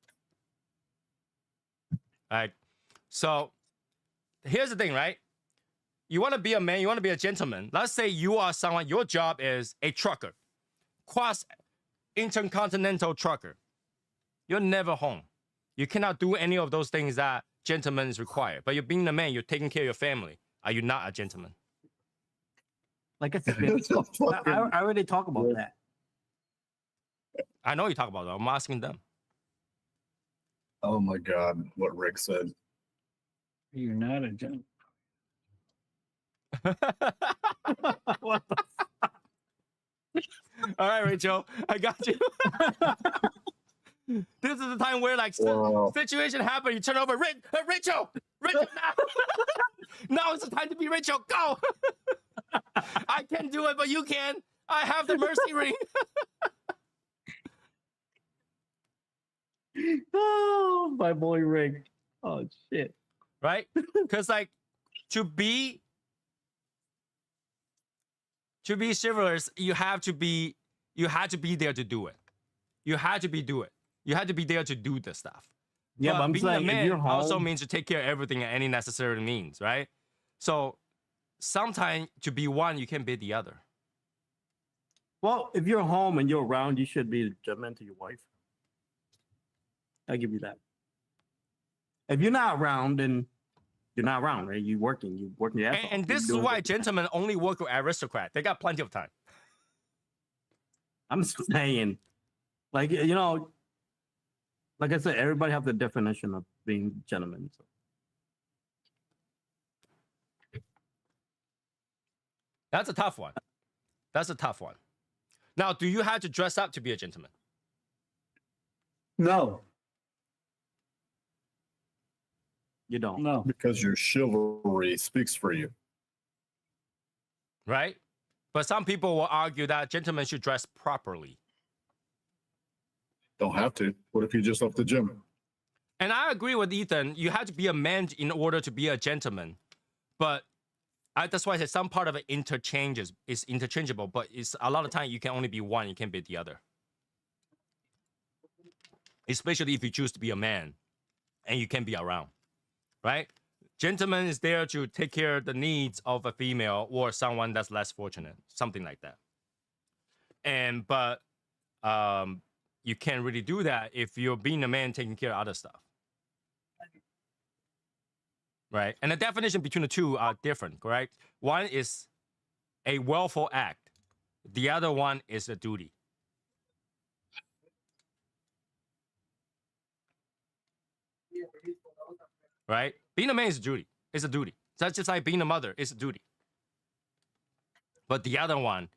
All right. So here's the thing, right? You want to be a man, you want to be a gentleman. Let's say you are someone, your job is a trucker, cross intercontinental trucker. You're never home. You cannot do any of those things that gentleman is required. But you're being a man, you're taking care of your family. Are you not a gentleman? Like I said, It's a fucking- I already talk about that. I know you talk about that. I'm asking them. Oh my God, what Rick said. You're not a gentleman. What the- All right, Rachel, I got you. This is the time where like Wow. situation happen, you turn over, Rachel, now. Now is the time to be Rachel. Go. I can't do it, but you can. I have the mercy ring. Oh, my boy Rick. Oh shit. Right? Because like to be chivalrous, you had to be there to do it. You had to be there to do the stuff. Yeah, but I'm being saying a if man you're home, also means to take care of everything at any necessary means, right? So sometimes to be one, you can be the other. Well, if you're home and you're around, you should be a gentleman to your wife. I'll give you that. If you're not around, then you're not around, right? You're working your ass off. And this is You're doing why what- gentlemen only work with aristocrat. They got plenty of time. I'm saying, like, you know, like I said, everybody have the definition of being gentlemen. So. That's a tough one. That's a tough one. Now, do you have to dress up to be a gentleman? No, You don't. no. Because your chivalry speaks for you. Right? But some people will argue that gentlemen should dress properly. Don't have to. What if you just left the gym? And I agree with Ethan. You have to be a man in order to be a gentleman. But that's why I said some part of it is interchangeable. But it's a lot of time you can only be one. You can't be the other. Especially if you choose to be a man and you can be around. Right? Gentleman is there to take care of the needs of a female or someone that's less fortunate. Something like that. But you can't really do that if you're being a man taking care of other stuff. Right? And the definition between the two are different, correct? One is a willful act. The other one is a duty. Right? Being a man is a duty. It's a duty. That's just like being a mother. It's a duty. But the other one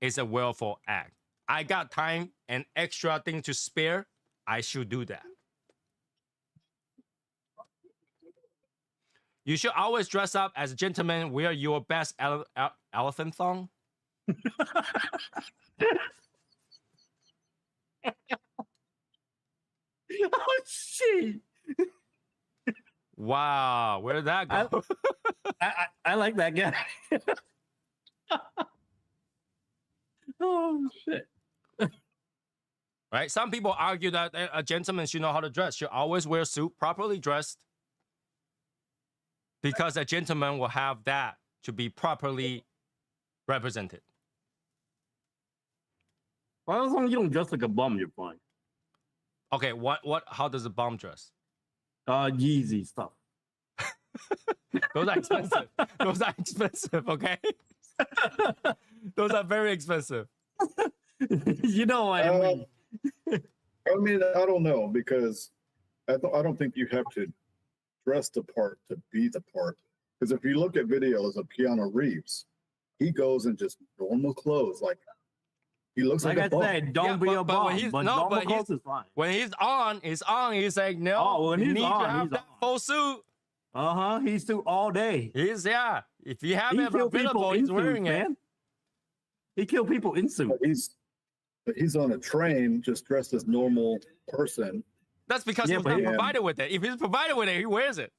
is a willful act. I got time and extra thing to spare. I should do that. You should always dress up as a gentleman. Wear your best elephant thong. Oh shit! Wow, where did that go? I like that guy. Oh shit! Right? Some people argue that a gentleman should know how to dress. Should always wear a suit, properly dressed, because a gentleman will have that to be properly represented. Well, as long as you don't dress like a bum, you're fine. Okay, how does a bum dress? Yeezy stuff. Those are expensive. Those are expensive, okay? Those are very expensive. You know what I mean? I mean, I don't know, because I don't think you have to dress the part to be the part. Because if you look at videos of Keanu Reeves, he goes in just normal clothes, like he looks Like like I a bum. said, don't Yeah, be but a when bum. he's- But no, normal but clothes is fine. When he's on. He's like, no, Oh, when you he's need to on, have he's that on. full suit. He's through all day. Yeah. If you have He it kill people available, in he's suits, wearing it. man. He killed people in suits. But he's on a train, just dressed as normal person. That's because Yeah, he's but not he- provided with it. If he's provided with it, he wears it.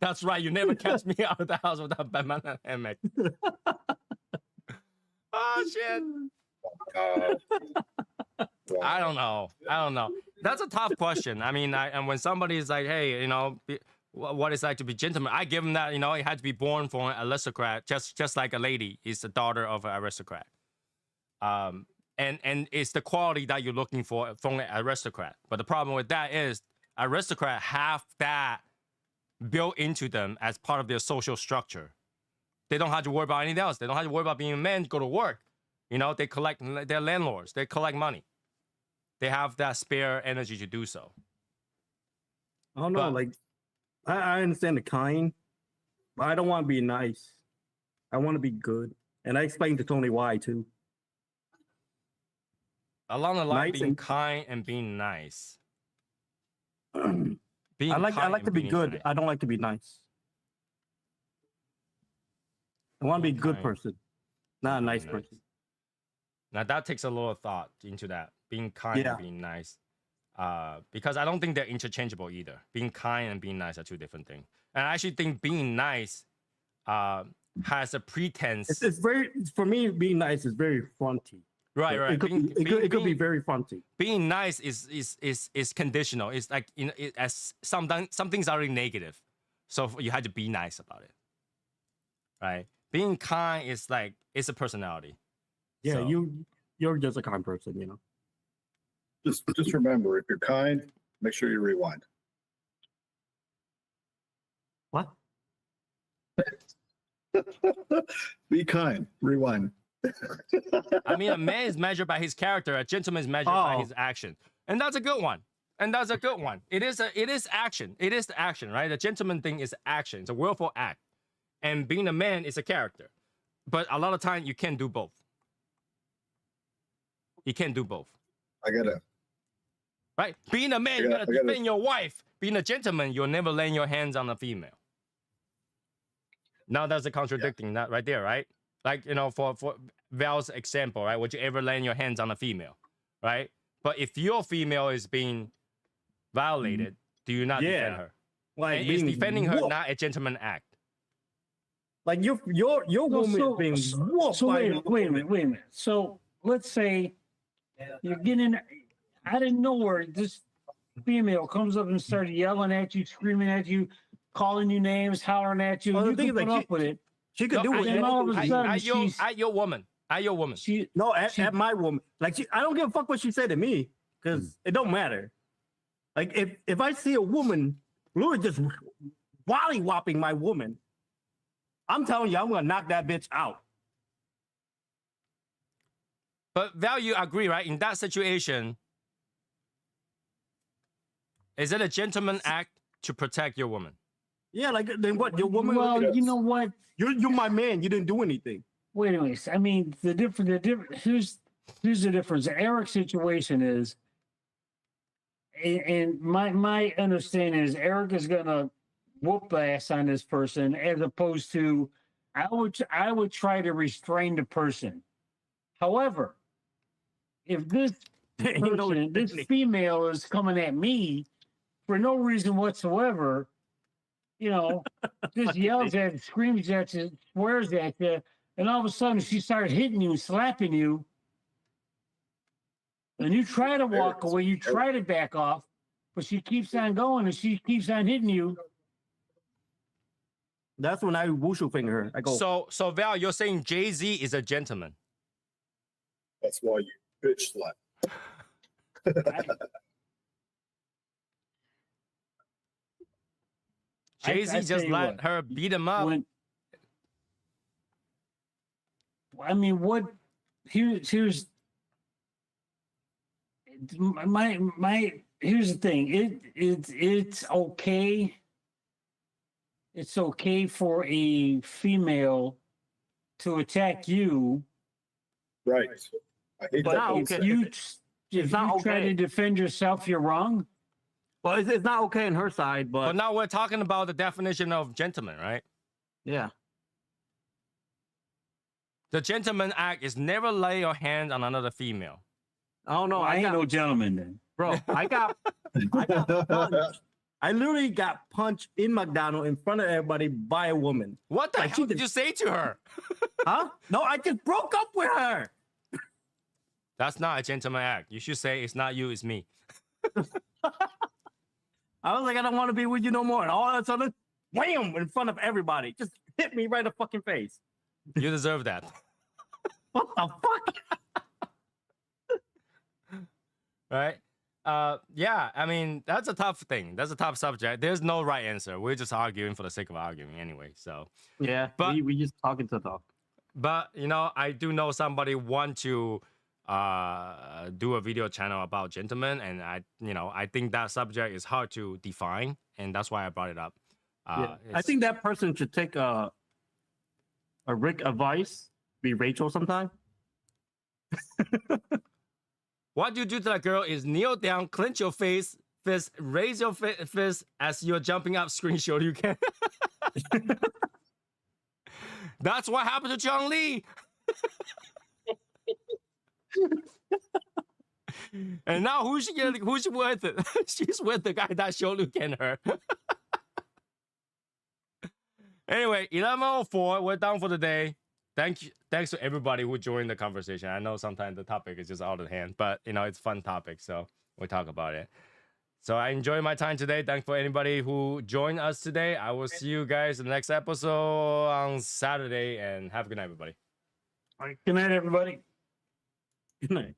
That's right. You never catch me out of the house without a banana hammock. Oh shit. I don't know. That's a tough question. I mean, and when somebody is like, hey, what it's like to be gentleman, I give him that, he had to be born from an aristocrat, just like a lady is the daughter of an aristocrat. And it's the quality that you're looking for from an aristocrat. But the problem with that is aristocrat have that built into them as part of their social structure. They don't have to worry about anything else. They don't have to worry about being a man, go to work. They collect, they're landlords. They collect money. They have that spare energy to do so. I don't know. But- Like, I understand the kind, but I don't want to be nice. I want to be good. And I explained to Tony why, too. Along the line, Nice being and- kind and being nice. I Being like kind to and be being good. nice. I don't like to be nice. I want to be a good Kind. person, not a nice Nice. person. Now that takes a little thought into that. Being kind Yeah. and being nice. Because I don't think they're interchangeable either. Being kind and being nice are two different things. And I actually think being nice has a pretense. It's very, for me, being nice is very fronty. Right, But right. It could be very fancy. Being nice is conditional. It's like as something's already negative, so you had to be nice about it, right? Being kind is like it's a personality. Yeah, So- you're just a kind person, you know. Just remember, if you're kind, make sure you rewind. What? Be kind, rewind. I mean, a man is measured by his character. A gentleman is measured by Oh. his action, and that's a good one. And that's a good one. It is action. It is the action, right? The gentleman thing is action. It's a willful act, and being a man is a character. But a lot of time you can't do both. You can't do both, I gotta. right? Being a man, you I gotta gotta- defend your wife. Being a gentleman, you'll never lay your hands on a female. Now that's a contradicting that right there, right? Like, you know, for Val's example, right? Would you ever lay your hands on a female, right? But if your female is being violated, do you not defend Yeah. her? Like And is being defending her whooped. not a gentleman act? Like your woman is being whooped So by wait a minute. So let's say you're getting out of nowhere. This female comes up and starts yelling at you, screaming at you, calling you names, hollering at you. Well, the You thing can is, put like, up with it. She could do No, it. And all of a sudden, At she's your woman. At your woman. she. No, at she- my woman. Like I don't give a fuck what she said to me because it don't matter. Like if I see a woman, Louis just wally whopping my woman, I'm telling you, I'm gonna knock that bitch out. But Val, you agree, right? In that situation, is it a gentleman act to protect your woman? Yeah, like then what? Your woman. Well, you know what? You're my man. You didn't do anything. Wait a minute. I mean, the different. Here's the difference. Eric's situation is, and my understanding is Eric is gonna whoop ass on this person as opposed to I would try to restrain the person. However, if this Ain't no person, this restraining. female is coming at me for no reason whatsoever, you know, just yells at you, screams at you, swears at you, and all of a sudden she starts hitting you, slapping you, and you try to walk away, you try to back off, but she keeps on going and she keeps on hitting you. That's when I wushu finger her. I go. So Val, you're saying Jay-Z is a gentleman. That's why you bitch slap. Jay-Z I just tell you let what, her beat him up. When, I mean, what? Here's my. Here's the thing. It's okay. It's okay for a female to attack you, Right. I hate but that. not if okay. you It's try not to okay. defend yourself, you're wrong. Well, it's not okay on her side, But but now we're talking about the definition of gentleman, right? yeah. The gentleman act is never lay your hand on another female. I don't know. I I ain't got no gentleman then. bro. I got punched. I literally got punched in McDonald's in front of everybody by a woman. What the Like, hell she did did- you say to her? Huh? No, I just broke up with her. That's not a gentleman act. You should say it's not you, it's me. I was like, I don't want to be with you no more. And all of a sudden, wham, in front of everybody. Just hit me right in the fucking face. You deserve that. What the fuck? Right? Yeah, I mean, that's a tough thing. That's a tough subject. There's no right answer. We're just arguing for the sake of arguing anyway. So, Yeah, But- we just talking to talk. but you know, I do know somebody want to do a video channel about gentlemen, and I think that subject is hard to define, and that's why I brought it up. Yeah. I it's- think that person should take a Rick advice, be Rachel sometime. what you do to that girl is kneel down, clench your fist, raise your fist as you're jumping up, screenshot you can. That's what happened to Chong Li. And now who's with it? She's with the guy that showed Luke and her. Anyway, 11:04, we're done for the day. thanks to everybody who joined the conversation. I know sometimes the topic is just out of hand, but you know it's fun topic, so we talk about it. So I enjoyed my time today. Thanks for anybody who joined us today. I will see you guys in the next episode on Saturday, and have a good night, everybody. All right, good night, everybody. Good night.